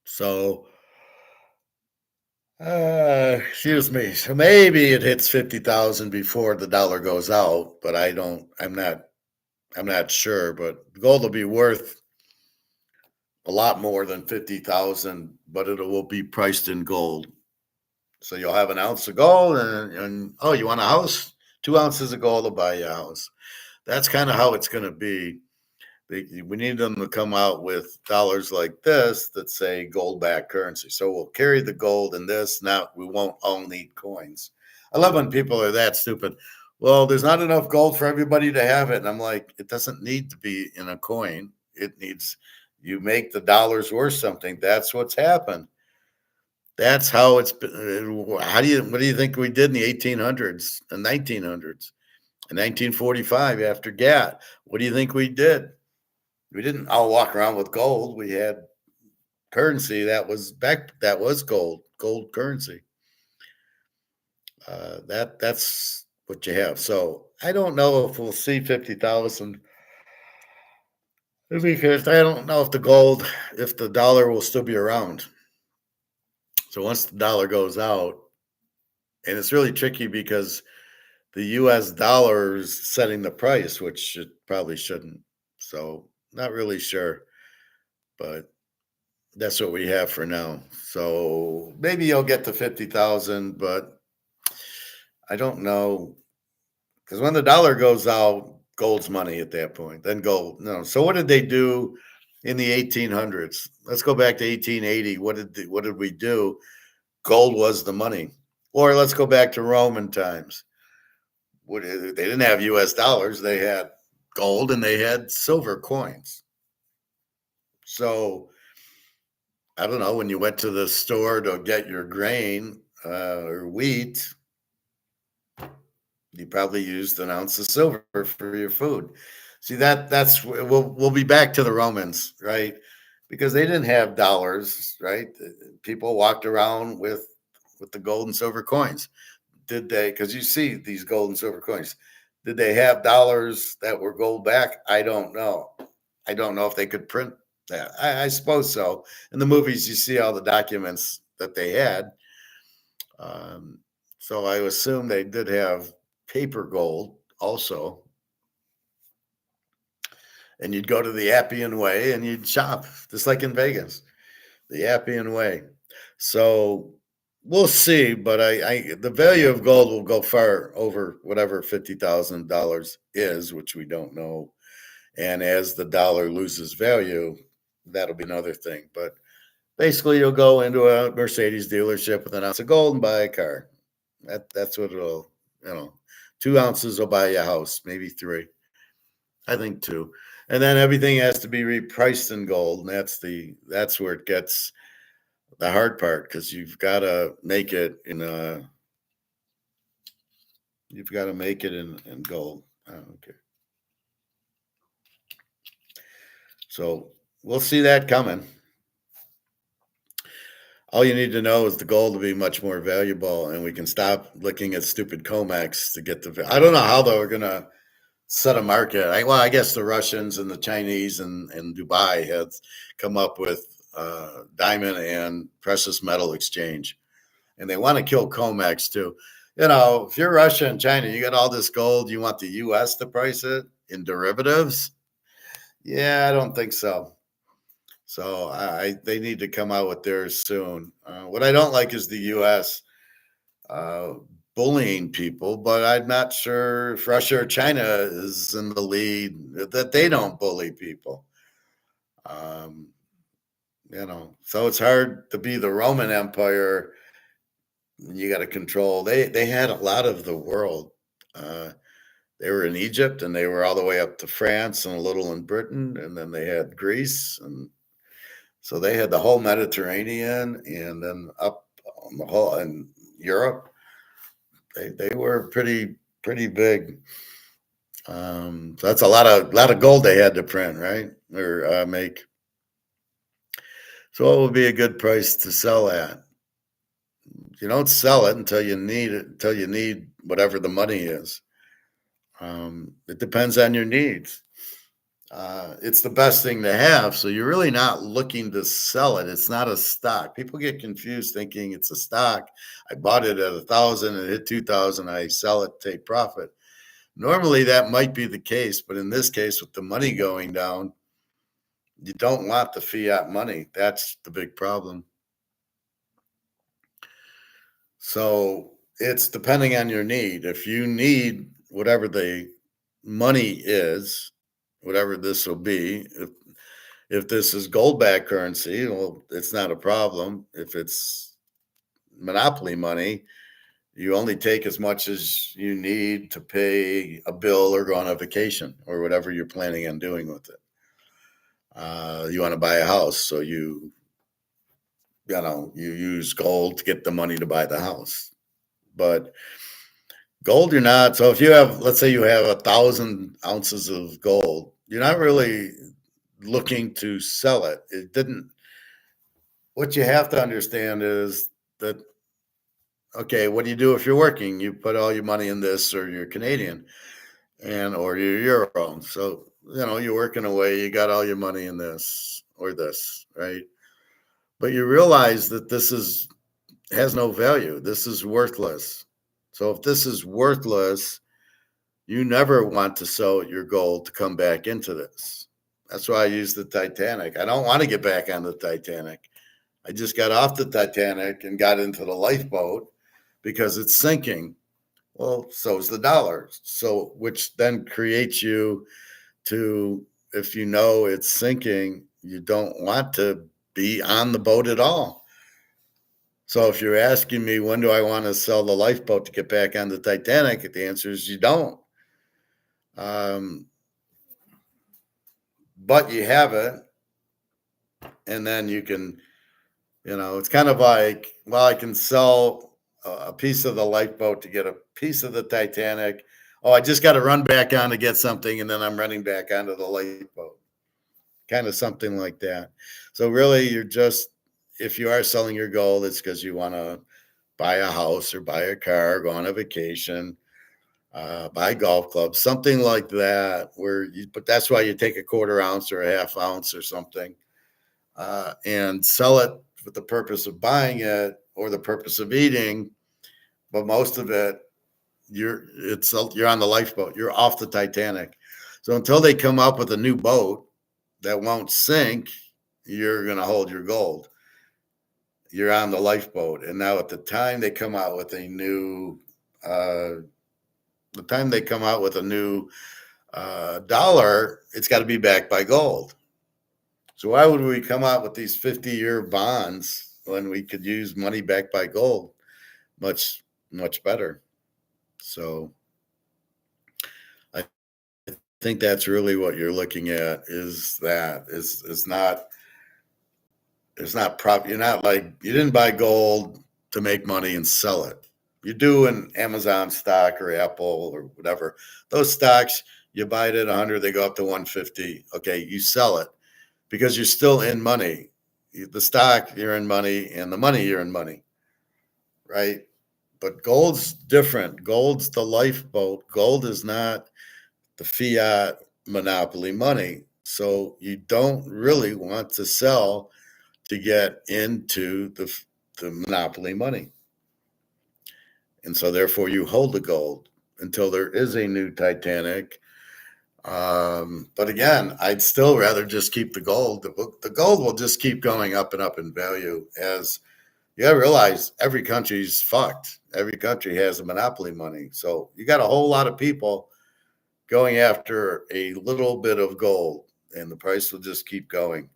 So, excuse me. So maybe it hits 50,000 before the dollar goes out, but I'm not sure. But gold will be worth a lot more than 50,000, but it will be priced in gold. So you'll have an ounce of gold, and oh, you want a house? 2 ounces of gold will buy you a house. That's kind of how it's going to be. We need them to come out with dollars like this that say gold-backed currency. So we'll carry the gold in this. Now we won't all need coins. I love when people are that stupid. Well, there's not enough gold for everybody to have it. And I'm like, it doesn't need to be in a coin. It needs, you make the dollars worth something. That's what's happened. That's how it's been. What do you think we did in the 1800s and 1900s? In 1945, after GATT, what do you think we did? We didn't all walk around with gold. We had currency that was gold currency. That's what you have. So I don't know if we'll see 50,000. Because I don't know if the dollar will still be around. So once the dollar goes out, and it's really tricky because the US dollar is setting the price, which it probably shouldn't. So not really sure, but That's what we have for now. So maybe you'll get to 50,000, but I don't know. Because when the dollar goes out, gold's money at that point. Then gold, no. So what did they do in the 1800s? Let's go back to 1880. What did we do? Gold was the money. Or let's go back to Roman times. They didn't have U.S. dollars. They had gold and they had silver coins. So I don't know, when you went to the store to get your grain or wheat, you probably used an ounce of silver for your food. See, we'll be back to the Romans, right? Because they didn't have dollars, right? People walked around with the gold and silver coins. Did they? Because you see these gold and silver coins. Did they have dollars that were gold back? I don't know. I don't know if they could print that. I suppose so. In the movies, you see all the documents that they had. So I assume they did have paper gold also. And you'd go to the Appian Way and you'd shop, just like in Vegas, the Appian Way. So we'll see, but the value of gold will go far over whatever $50,000 is, which we don't know. And as the dollar loses value, that'll be another thing. But basically, you'll go into a Mercedes dealership with an ounce of gold and buy a car. That's what it'll, 2 ounces will buy you a house, maybe 3. I think 2. And then everything has to be repriced in gold. And that's where it gets the hard part, because you've got to make it in gold. Okay. So we'll see that coming. All you need to know is the gold will be much more valuable, and we can stop looking at stupid comex to get the. I don't know how they're going to set a market. I guess the Russians and the Chinese and Dubai have come up with diamond and precious metal exchange, and they want to kill comex too. If you're Russia and China, you got all this gold. You want the U.S. to price it in derivatives? Yeah, I don't think so. So they need to come out with theirs soon. What I don't like is the U.S. Bullying people, but I'm not sure if Russia or China is in the lead that they don't bully people. So it's hard to be the Roman Empire. You got to control. They had a lot of the world. They were in Egypt and they were all the way up to France and a little in Britain, and then they had Greece, and so they had the whole Mediterranean, and then up on the whole in Europe. They were pretty big. So that's a lot of gold they had to print, right, or make. So what would be a good price to sell at? You don't sell it until you need it, until you need whatever the money is. It depends on your needs. It's the best thing to have, so you're really not looking to sell it. It's not a stock. People get confused thinking it's a stock. I bought it at 1,000, it hit 2,000, I sell it, take profit. Normally that might be the case, but in this case, with the money going down, you don't want the fiat money. That's the big problem. So it's depending on your need. If you need whatever the money is, whatever this will be, if this is gold-backed currency, well, it's not a problem. If it's monopoly money, you only take as much as you need to pay a bill or go on a vacation or whatever you're planning on doing with it. You want to buy a house, so you use gold to get the money to buy the house. But gold, you're not. So if you have, let's say you have 1,000 ounces of gold, you're not really looking to sell it. What you have to understand is that, okay, what do you do if you're working? You put all your money in this, or you're Canadian or you're Euro. So, you're working away, you got all your money in this or this, right? But you realize that this has no value. This is worthless. So if this is worthless, you never want to sell your gold to come back into this. That's why I use the Titanic. I don't want to get back on the Titanic. I just got off the Titanic and got into the lifeboat because it's sinking. Well, so is the dollar. So, which then creates you to, if you know it's sinking, you don't want to be on the boat at all. So if you're asking me, when do I want to sell the lifeboat to get back on the Titanic? The answer is you don't. But you have it. And then you can, it's kind of like, well, I can sell a piece of the lifeboat to get a piece of the Titanic. Oh, I just got to run back on to get something, and then I'm running back onto the lifeboat. Kind of something like that. So really, if you are selling your gold, it's because you want to buy a house or buy a car, go on a vacation, buy golf clubs, something like that. But that's why you take a quarter ounce or a half ounce or something, and sell it with the purpose of buying it or the purpose of eating. But most of it, you're on the lifeboat. You're off the Titanic. So until they come up with a new boat that won't sink, you're going to hold your gold. You're on the lifeboat. And now at the time they come out with a new, dollar, it's got to be backed by gold. So why would we come out with these 50-year bonds when we could use money backed by gold much, much better? So I think that's really what you're looking at, is that it's not you're not like, you didn't buy gold to make money and sell it. You do in Amazon stock or Apple or whatever. Those stocks, you buy it at 100, they go up to 150. Okay, you sell it because you're still in money. The stock, you're in money, and the money, you're in money, right? But gold's different. Gold's the lifeboat. Gold is not the fiat monopoly money. So you don't really want to sell to get into the monopoly money. And so therefore you hold the gold until there is a new Titanic. But again, I'd still rather just keep the gold. The gold will just keep going up and up in value. As you gotta realize, every country's fucked. Every country has a monopoly money. So you got a whole lot of people going after a little bit of gold, and the price will just keep going.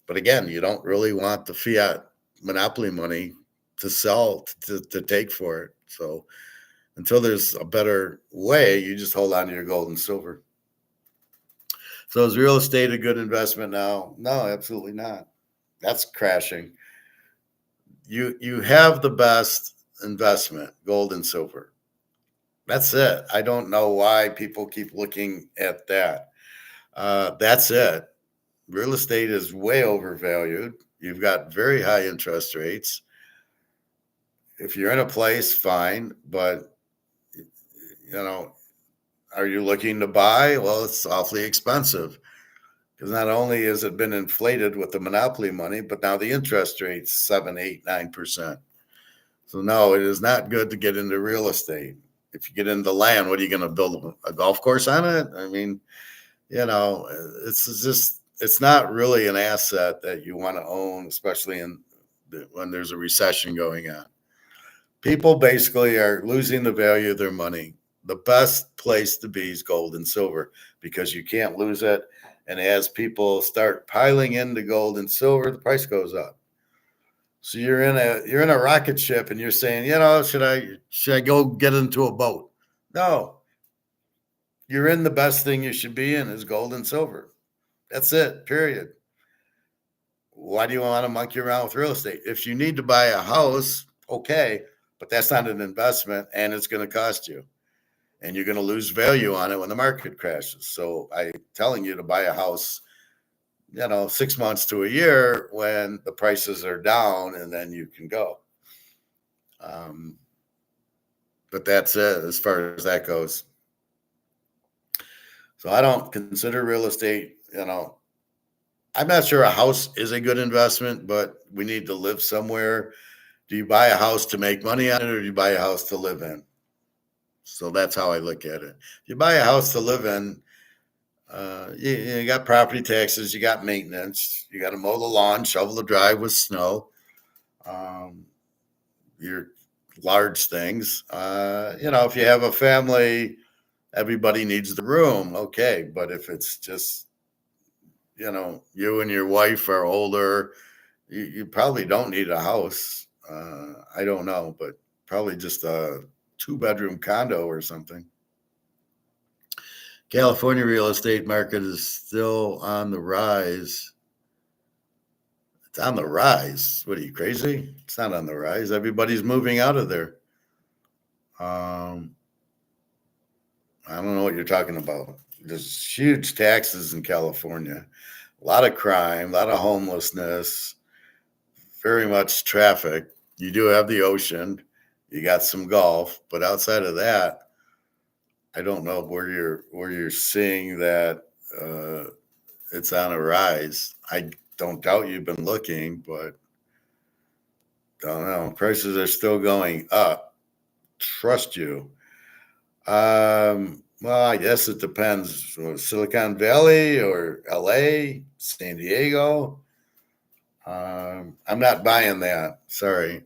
But again, you don't really want the fiat monopoly money to sell, to take for it. So until there's a better way, you just hold on to your gold and silver. So is real estate a good investment now? No, absolutely not. That's crashing. You have the best investment, gold and silver. That's it. I don't know why people keep looking at that. That's it. Real estate is way overvalued. You've got very high interest rates. If you're in a place, fine, but are you looking to buy? Well, it's awfully expensive, because not only has it been inflated with the monopoly money, but now the interest rate's 7, 8, 9%. So no, it is not good to get into real estate. If you get into land, what are you going to build a golf course on it? I mean, it's not really an asset that you want to own, especially when there's a recession going on. People basically are losing the value of their money. The best place to be is gold and silver, because you can't lose it. And as people start piling into gold and silver, the price goes up. So you're in a rocket ship, and you're saying, should I go get into a boat? No. You're in the best thing you should be in, is gold and silver. That's it, period. Why do you want to monkey around with real estate? If you need to buy a house, okay, but that's not an investment, and it's going to cost you. And you're going to lose value on it when the market crashes. So I'm telling you to buy a house, 6 months to a year when the prices are down, and then you can go. But that's it as far as that goes. So I don't consider real estate, I'm not sure a house is a good investment, but we need to live somewhere. Do you buy a house to make money on it, or do you buy a house to live in? So that's how I look at it. If you buy a house to live in, You got property taxes, you got maintenance, you got to mow the lawn, shovel the drive with snow. Your large things. If you have a family, everybody needs the room. Okay. But if it's just, you and your wife are older, you probably don't need a house. I don't know, but probably just a 2-bedroom condo or something. California real estate market is still on the rise. It's on the rise. What are you, crazy? It's not on the rise. Everybody's moving out of there. I don't know what you're talking about. There's huge taxes in California, a lot of crime, a lot of homelessness, very much traffic. You do have the ocean, you got some golf, but outside of that, I don't know where you're seeing that it's on a rise. I don't doubt you've been looking, but don't know. Prices are still going up. Trust you. Well, I guess it depends. Silicon Valley or LA, San Diego. I'm not buying that. Sorry.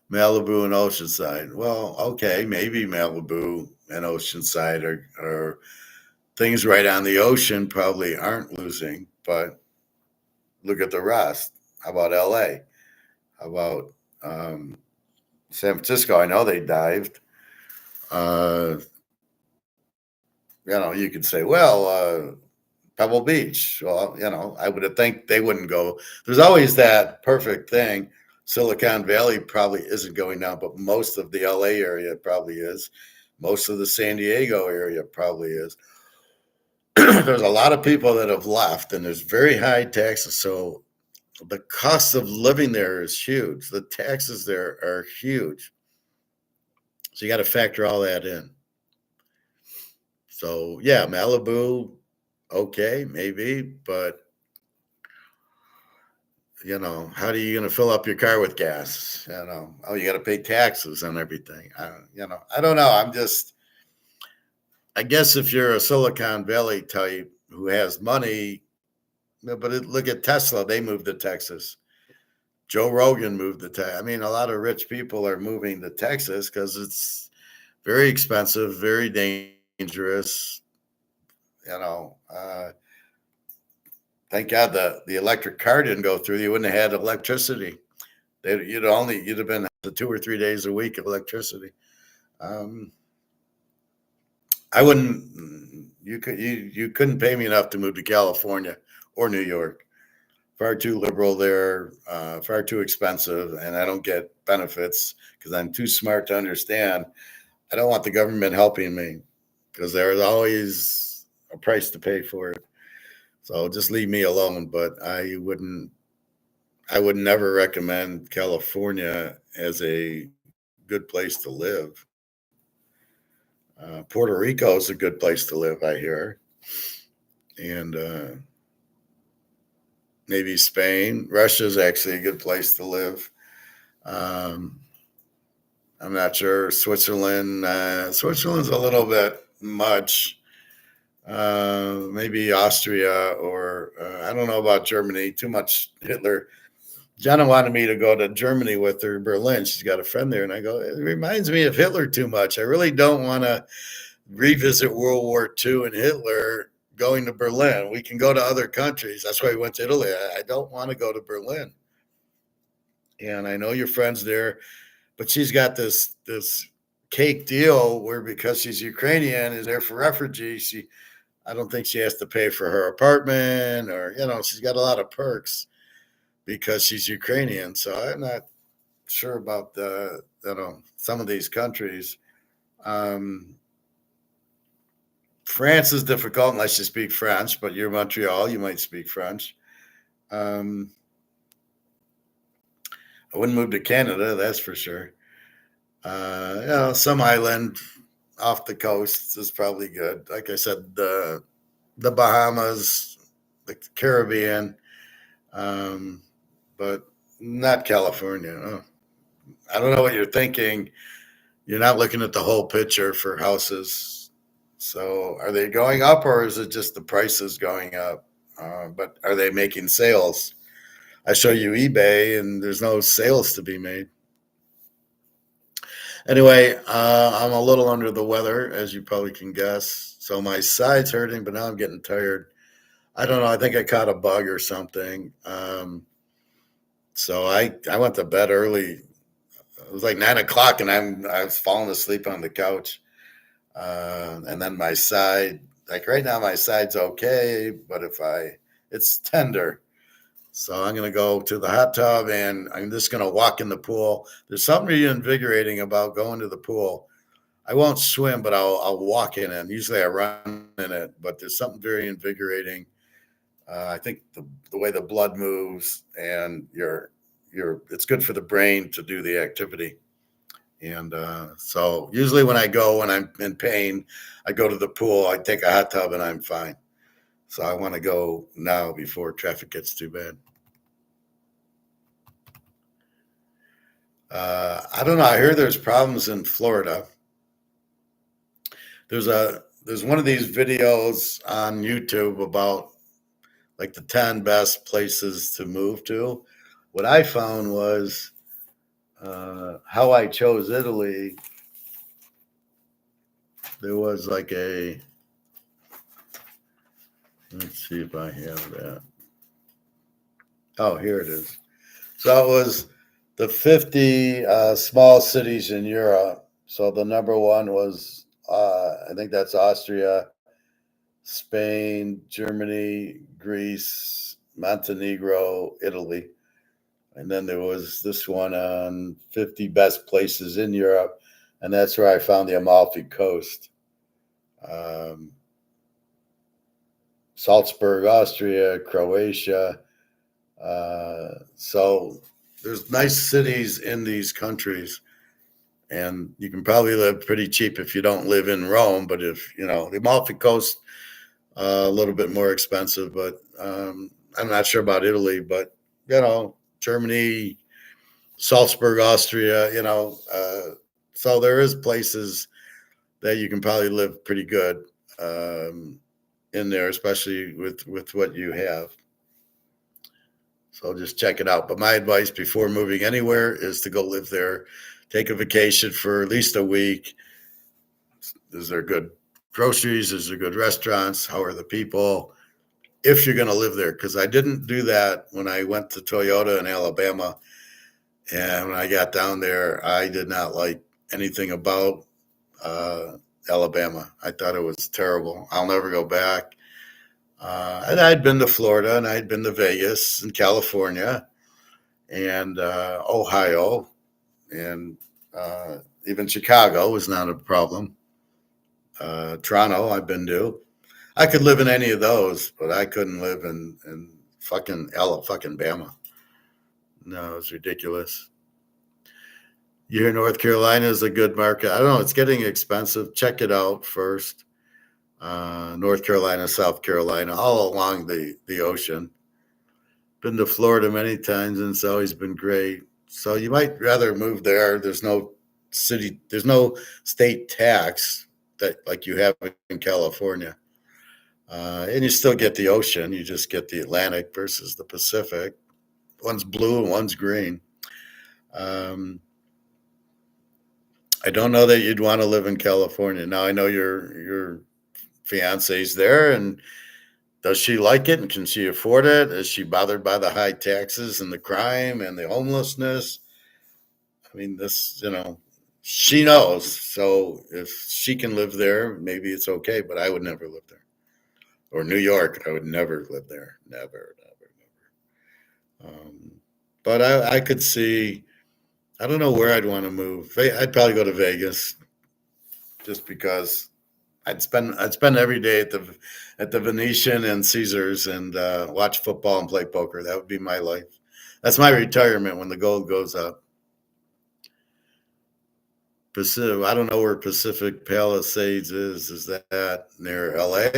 Malibu and Oceanside. Well, okay, maybe Malibu and Oceanside are things right on the ocean probably aren't losing, but look at the rest. How about LA? How about San Francisco? I know they dived. You could say, well, Pebble Beach. Well, I would have think they wouldn't go. There's always that perfect thing. Silicon Valley probably isn't going down, but most of the LA area probably is. Most of the San Diego area probably is. There's a lot of people that have left, and there's very high taxes. So the cost of living there is huge. The taxes there are huge. So you got to factor all that in. So yeah, Malibu, okay, maybe, but how are you going to fill up your car with gas? You got to pay taxes and everything. I don't know. I guess if you're a Silicon Valley type who has money, but look at Tesla, they moved to Texas. Joe Rogan moved to Texas. I mean, a lot of rich people are moving to Texas because it's very expensive, very dangerous. Thank God the electric car didn't go through. You wouldn't have had electricity. You'd have been the 2 or 3 days a week of electricity. I wouldn't. You couldn't pay me enough to move to California or New York. Far too liberal there, far too expensive, and I don't get benefits because I'm too smart to understand. I don't want the government helping me because there's always a price to pay for it. So just leave me alone. But I would never recommend California as a good place to live. Puerto Rico is a good place to live, I hear. And maybe Spain. Russia is actually a good place to live. I'm not sure. Switzerland. Switzerland's a little bit much. Maybe Austria or I don't know about Germany. Too much Hitler. Jenna wanted me to go to Germany with her, Berlin. She's got a friend there. And I go, it reminds me of Hitler too much. I really don't want to revisit World War II and Hitler going to Berlin. We can go to other countries. That's why we went to Italy. I don't want to go to Berlin. And I know your friend's there, but she's got this cake deal where because she's Ukrainian, is there for refugees. I don't think she has to pay for her apartment or, she's got a lot of perks because she's Ukrainian. So I'm not sure about some of these countries. France is difficult unless you speak French, but you're Montreal, you might speak French. I wouldn't move to Canada, that's for sure. Some island off the coast is probably good. Like I said, the Bahamas, the Caribbean, but not California. Oh, I don't know what you're thinking. You're not looking at the whole picture for houses. So are they going up, or is it just the prices going up? But are they making sales? I show you eBay, and there's no sales to be made. Anyway, I'm a little under the weather, as you probably can guess. So my side's hurting, but now I'm getting tired. I don't know. I think I caught a bug or something. So I went to bed early. It was like 9 o'clock, and I was falling asleep on the couch. And then my side, like right now, my side's okay, but it's tender. So I'm going to go to the hot tub, and I'm just going to walk in the pool. There's something really invigorating about going to the pool. I won't swim, but I'll walk in it. Usually I run in it, but there's something very invigorating. I think the way the blood moves, and it's good for the brain to do the activity. And so usually when I'm in pain, I go to the pool, I take a hot tub, and I'm fine. So I want to go now before traffic gets too bad. I don't know. I hear there's problems in Florida. There's one of these videos on YouTube about like the 10 best places to move to. What I found was how I chose Italy. There was like let's see if I have that. Oh, here it is. So it was the 50 small cities in Europe. So the number one was, I think that's Austria, Spain, Germany, Greece, Montenegro, Italy. And then there was this one on 50 best places in Europe. And that's where I found the Amalfi Coast. Salzburg, Austria, Croatia. So there's nice cities in these countries, and you can probably live pretty cheap if you don't live in Rome. But if the Amalfi Coast, a little bit more expensive. But I'm not sure about Italy, but Germany, Salzburg, Austria. So there is places that you can probably live pretty good in there, especially with what you have. So just check it out. But my advice before moving anywhere is to go live there, take a vacation for at least a week. Is there good groceries? Is there good restaurants? How are the people? If you're going to live there, because I didn't do that when I went to Toyota in Alabama. And when I got down there, I did not like anything about Alabama. I thought it was terrible. I'll never go back. And I'd been to Florida, and I'd been to Vegas and California and Ohio, and even Chicago was not a problem. Toronto, I've been to. I could live in any of those, but I couldn't live in fucking Bama. No, it's ridiculous. You hear North Carolina is a good market. I don't know. It's getting expensive. Check it out first. North Carolina, South Carolina, all along the ocean. Been to Florida many times, and it's always been great. So you might rather move there. There's no state tax that like you have in California. And you still get the ocean. You just get the Atlantic versus the Pacific. One's blue and one's green. I don't know that you'd want to live in California. Now I know your fiance's there, and does she like it, and can she afford it? Is she bothered by the high taxes and the crime and the homelessness? I mean, she knows. So if she can live there, maybe it's okay, but I would never live there. Or New York, I would never live there. Never. But I could see, I don't know where I'd want to move. I'd probably go to Vegas just because I'd spend every day at the Venetian and Caesars and watch football and play poker. That would be my life. That's my retirement when the gold goes up. I don't know where Pacific Palisades is. Is that near LA?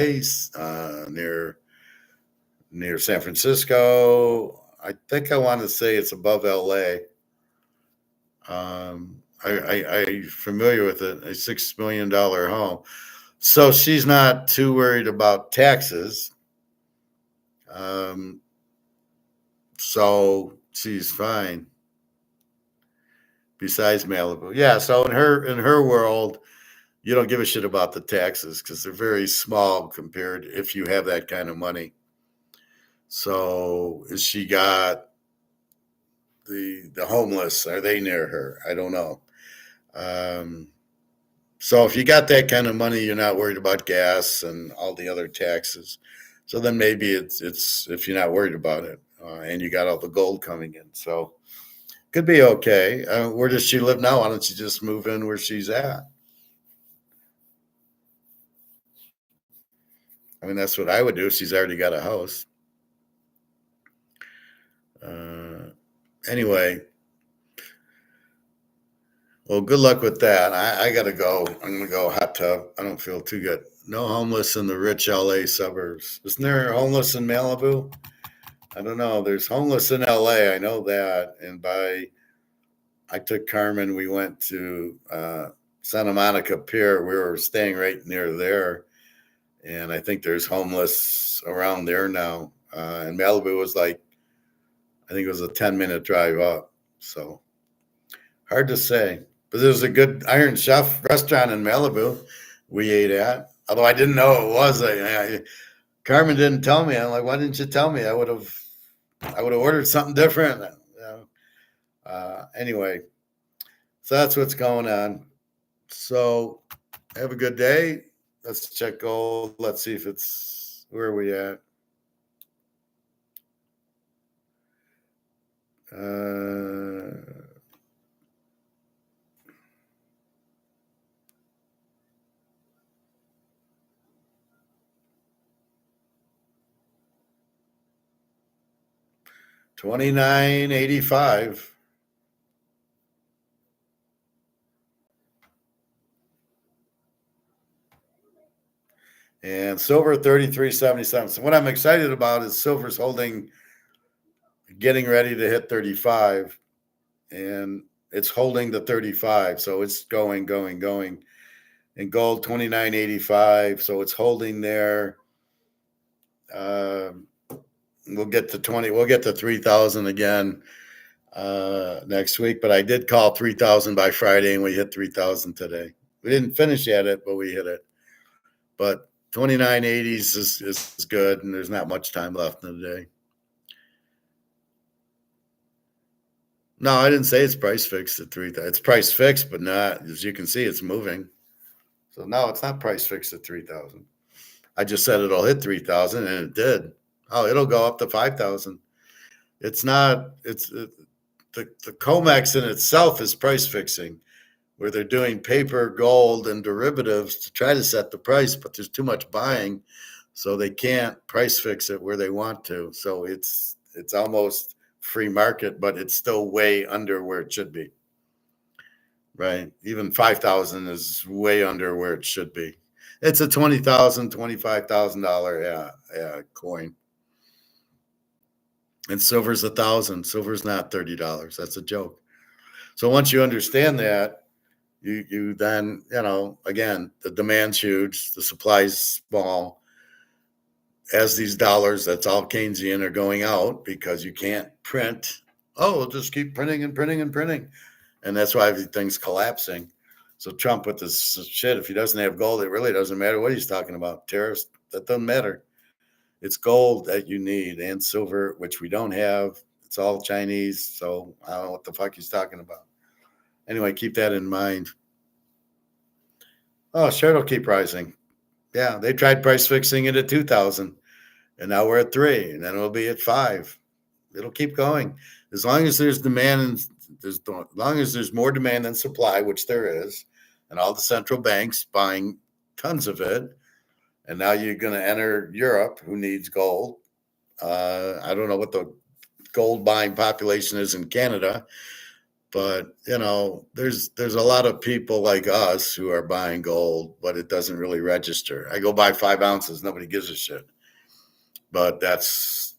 Near San Francisco? I think I want to say it's above LA. I'm familiar with it. A $6 million home. So she's not too worried about taxes. So she's fine. Besides Malibu. Yeah, so in her world, you don't give a shit about the taxes because they're very small compared if you have that kind of money. So is she got the homeless? Are they near her? I don't know. So if you got that kind of money, you're not worried about gas and all the other taxes. So then maybe it's if you're not worried about it, and you got all the gold coming in, so could be okay. Where does she live now? Why don't you just move in where she's at? I mean, that's what I would do if she's already got a house. Anyway, well, good luck with that. I got to go. I'm going to go hot tub. I don't feel too good. No homeless in the rich LA suburbs. Isn't there homeless in Malibu? I don't know. There's homeless in LA. I know that. And I took Carmen. We went to Santa Monica Pier. We were staying right near there. And I think there's homeless around there now. And Malibu was like, I think it was a 10-minute drive up. So hard to say. But there's a good Iron Chef restaurant in Malibu we ate at. Although I didn't know it was. Carmen didn't tell me. I'm like, why didn't you tell me? I would have ordered something different. Anyway, so that's what's going on. So have a good day. Let's check gold. Let's see if it's, where are we at? 29.85. And silver 33.77. So what I'm excited about is silver's holding, getting ready to hit 35, and it's holding the 35. So it's going. And gold 29.85. So it's holding there. We'll get to 20. We'll get to 3,000 again next week. But I did call 3,000 by Friday, and we hit 3,000 today. We didn't finish at it, but we hit it. But 29.80s is good, and there's not much time left in the day. No, I didn't say it's price fixed at 3,000. It's price fixed, but not, as you can see, it's moving. So no, it's not price fixed at 3,000. I just said it'll hit 3,000, and it did. Oh, it'll go up to 5,000. It's not. The comex in itself is price fixing, where they're doing paper, gold, and derivatives to try to set the price, but there's too much buying, so they can't price fix it where they want to. So it's almost free market, but it's still way under where it should be. Right? Even 5,000 is way under where it should be. It's a $20,000, $25,000 coin. And silver's $1,000. Silver's not $30. That's a joke. So once you understand that, you then, again, the demand's huge, the supply's small. As these dollars, that's all Keynesian, are going out because you can't print. Oh, we'll just keep printing and printing and printing. And that's why everything's collapsing. So Trump with this shit, if he doesn't have gold, it really doesn't matter what he's talking about. Tariffs, that doesn't matter. It's gold that you need, and silver, which we don't have. It's all Chinese. So I don't know what the fuck he's talking about. Anyway, keep that in mind. Oh, sure, it'll keep rising. Yeah, they tried price fixing it at 2,000, and now we're at 3, and then it'll be at 5. It'll keep going as long as there's demand, and as long as there's more demand than supply, which there is, and all the central banks buying tons of it. And now you're going to enter Europe, who needs gold. I don't know what the gold buying population is in Canada, but there's a lot of people like us who are buying gold, but it doesn't really register. I go buy 5 ounces, nobody gives a shit. But that's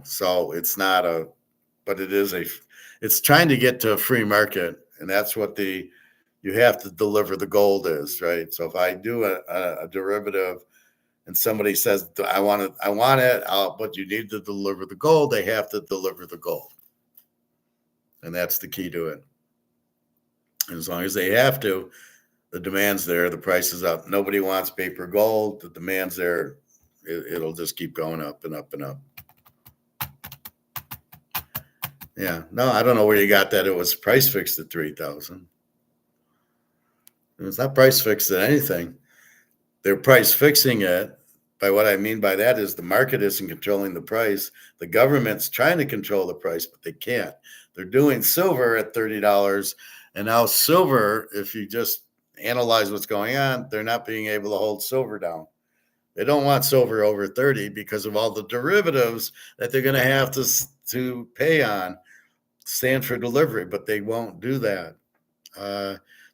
so it's not but it's trying to get to a free market, and that's what the you have to deliver the gold is, right? So if I do a derivative and somebody says, I want it, but you need to deliver the gold, they have to deliver the gold. And that's the key to it. And as long as they have to, the demand's there, the price is up. Nobody wants paper gold. The demand's there. It'll just keep going up and up and up. Yeah. No, I don't know where you got that. It was price fixed at 3,000. It's not price fixed at anything. They're price fixing it. By what I mean by that is the market isn't controlling the price. The government's trying to control the price, but they can't. They're doing silver at $30. And now silver, if you just analyze what's going on, they're not being able to hold silver down. They don't want silver over 30 because of all the derivatives that they're going to have to pay on, stand for delivery, but they won't do that.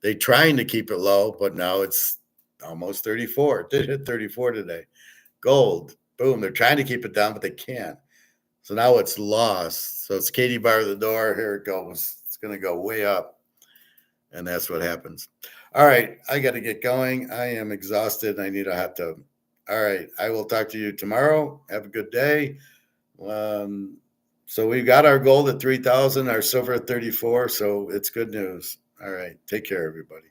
They're trying to keep it low, but now it's almost 34. It did hit 34 today. Gold, boom. They're trying to keep it down, but they can't. So now it's lost. So it's Katie bar the door. Here it goes. It's going to go way up. And that's what happens. All right. I got to get going. I am exhausted. I need a hot tub. All right. I will talk to you tomorrow. Have a good day. So we've got our gold at 3,000, our silver at 34. So it's good news. All right. Take care, everybody.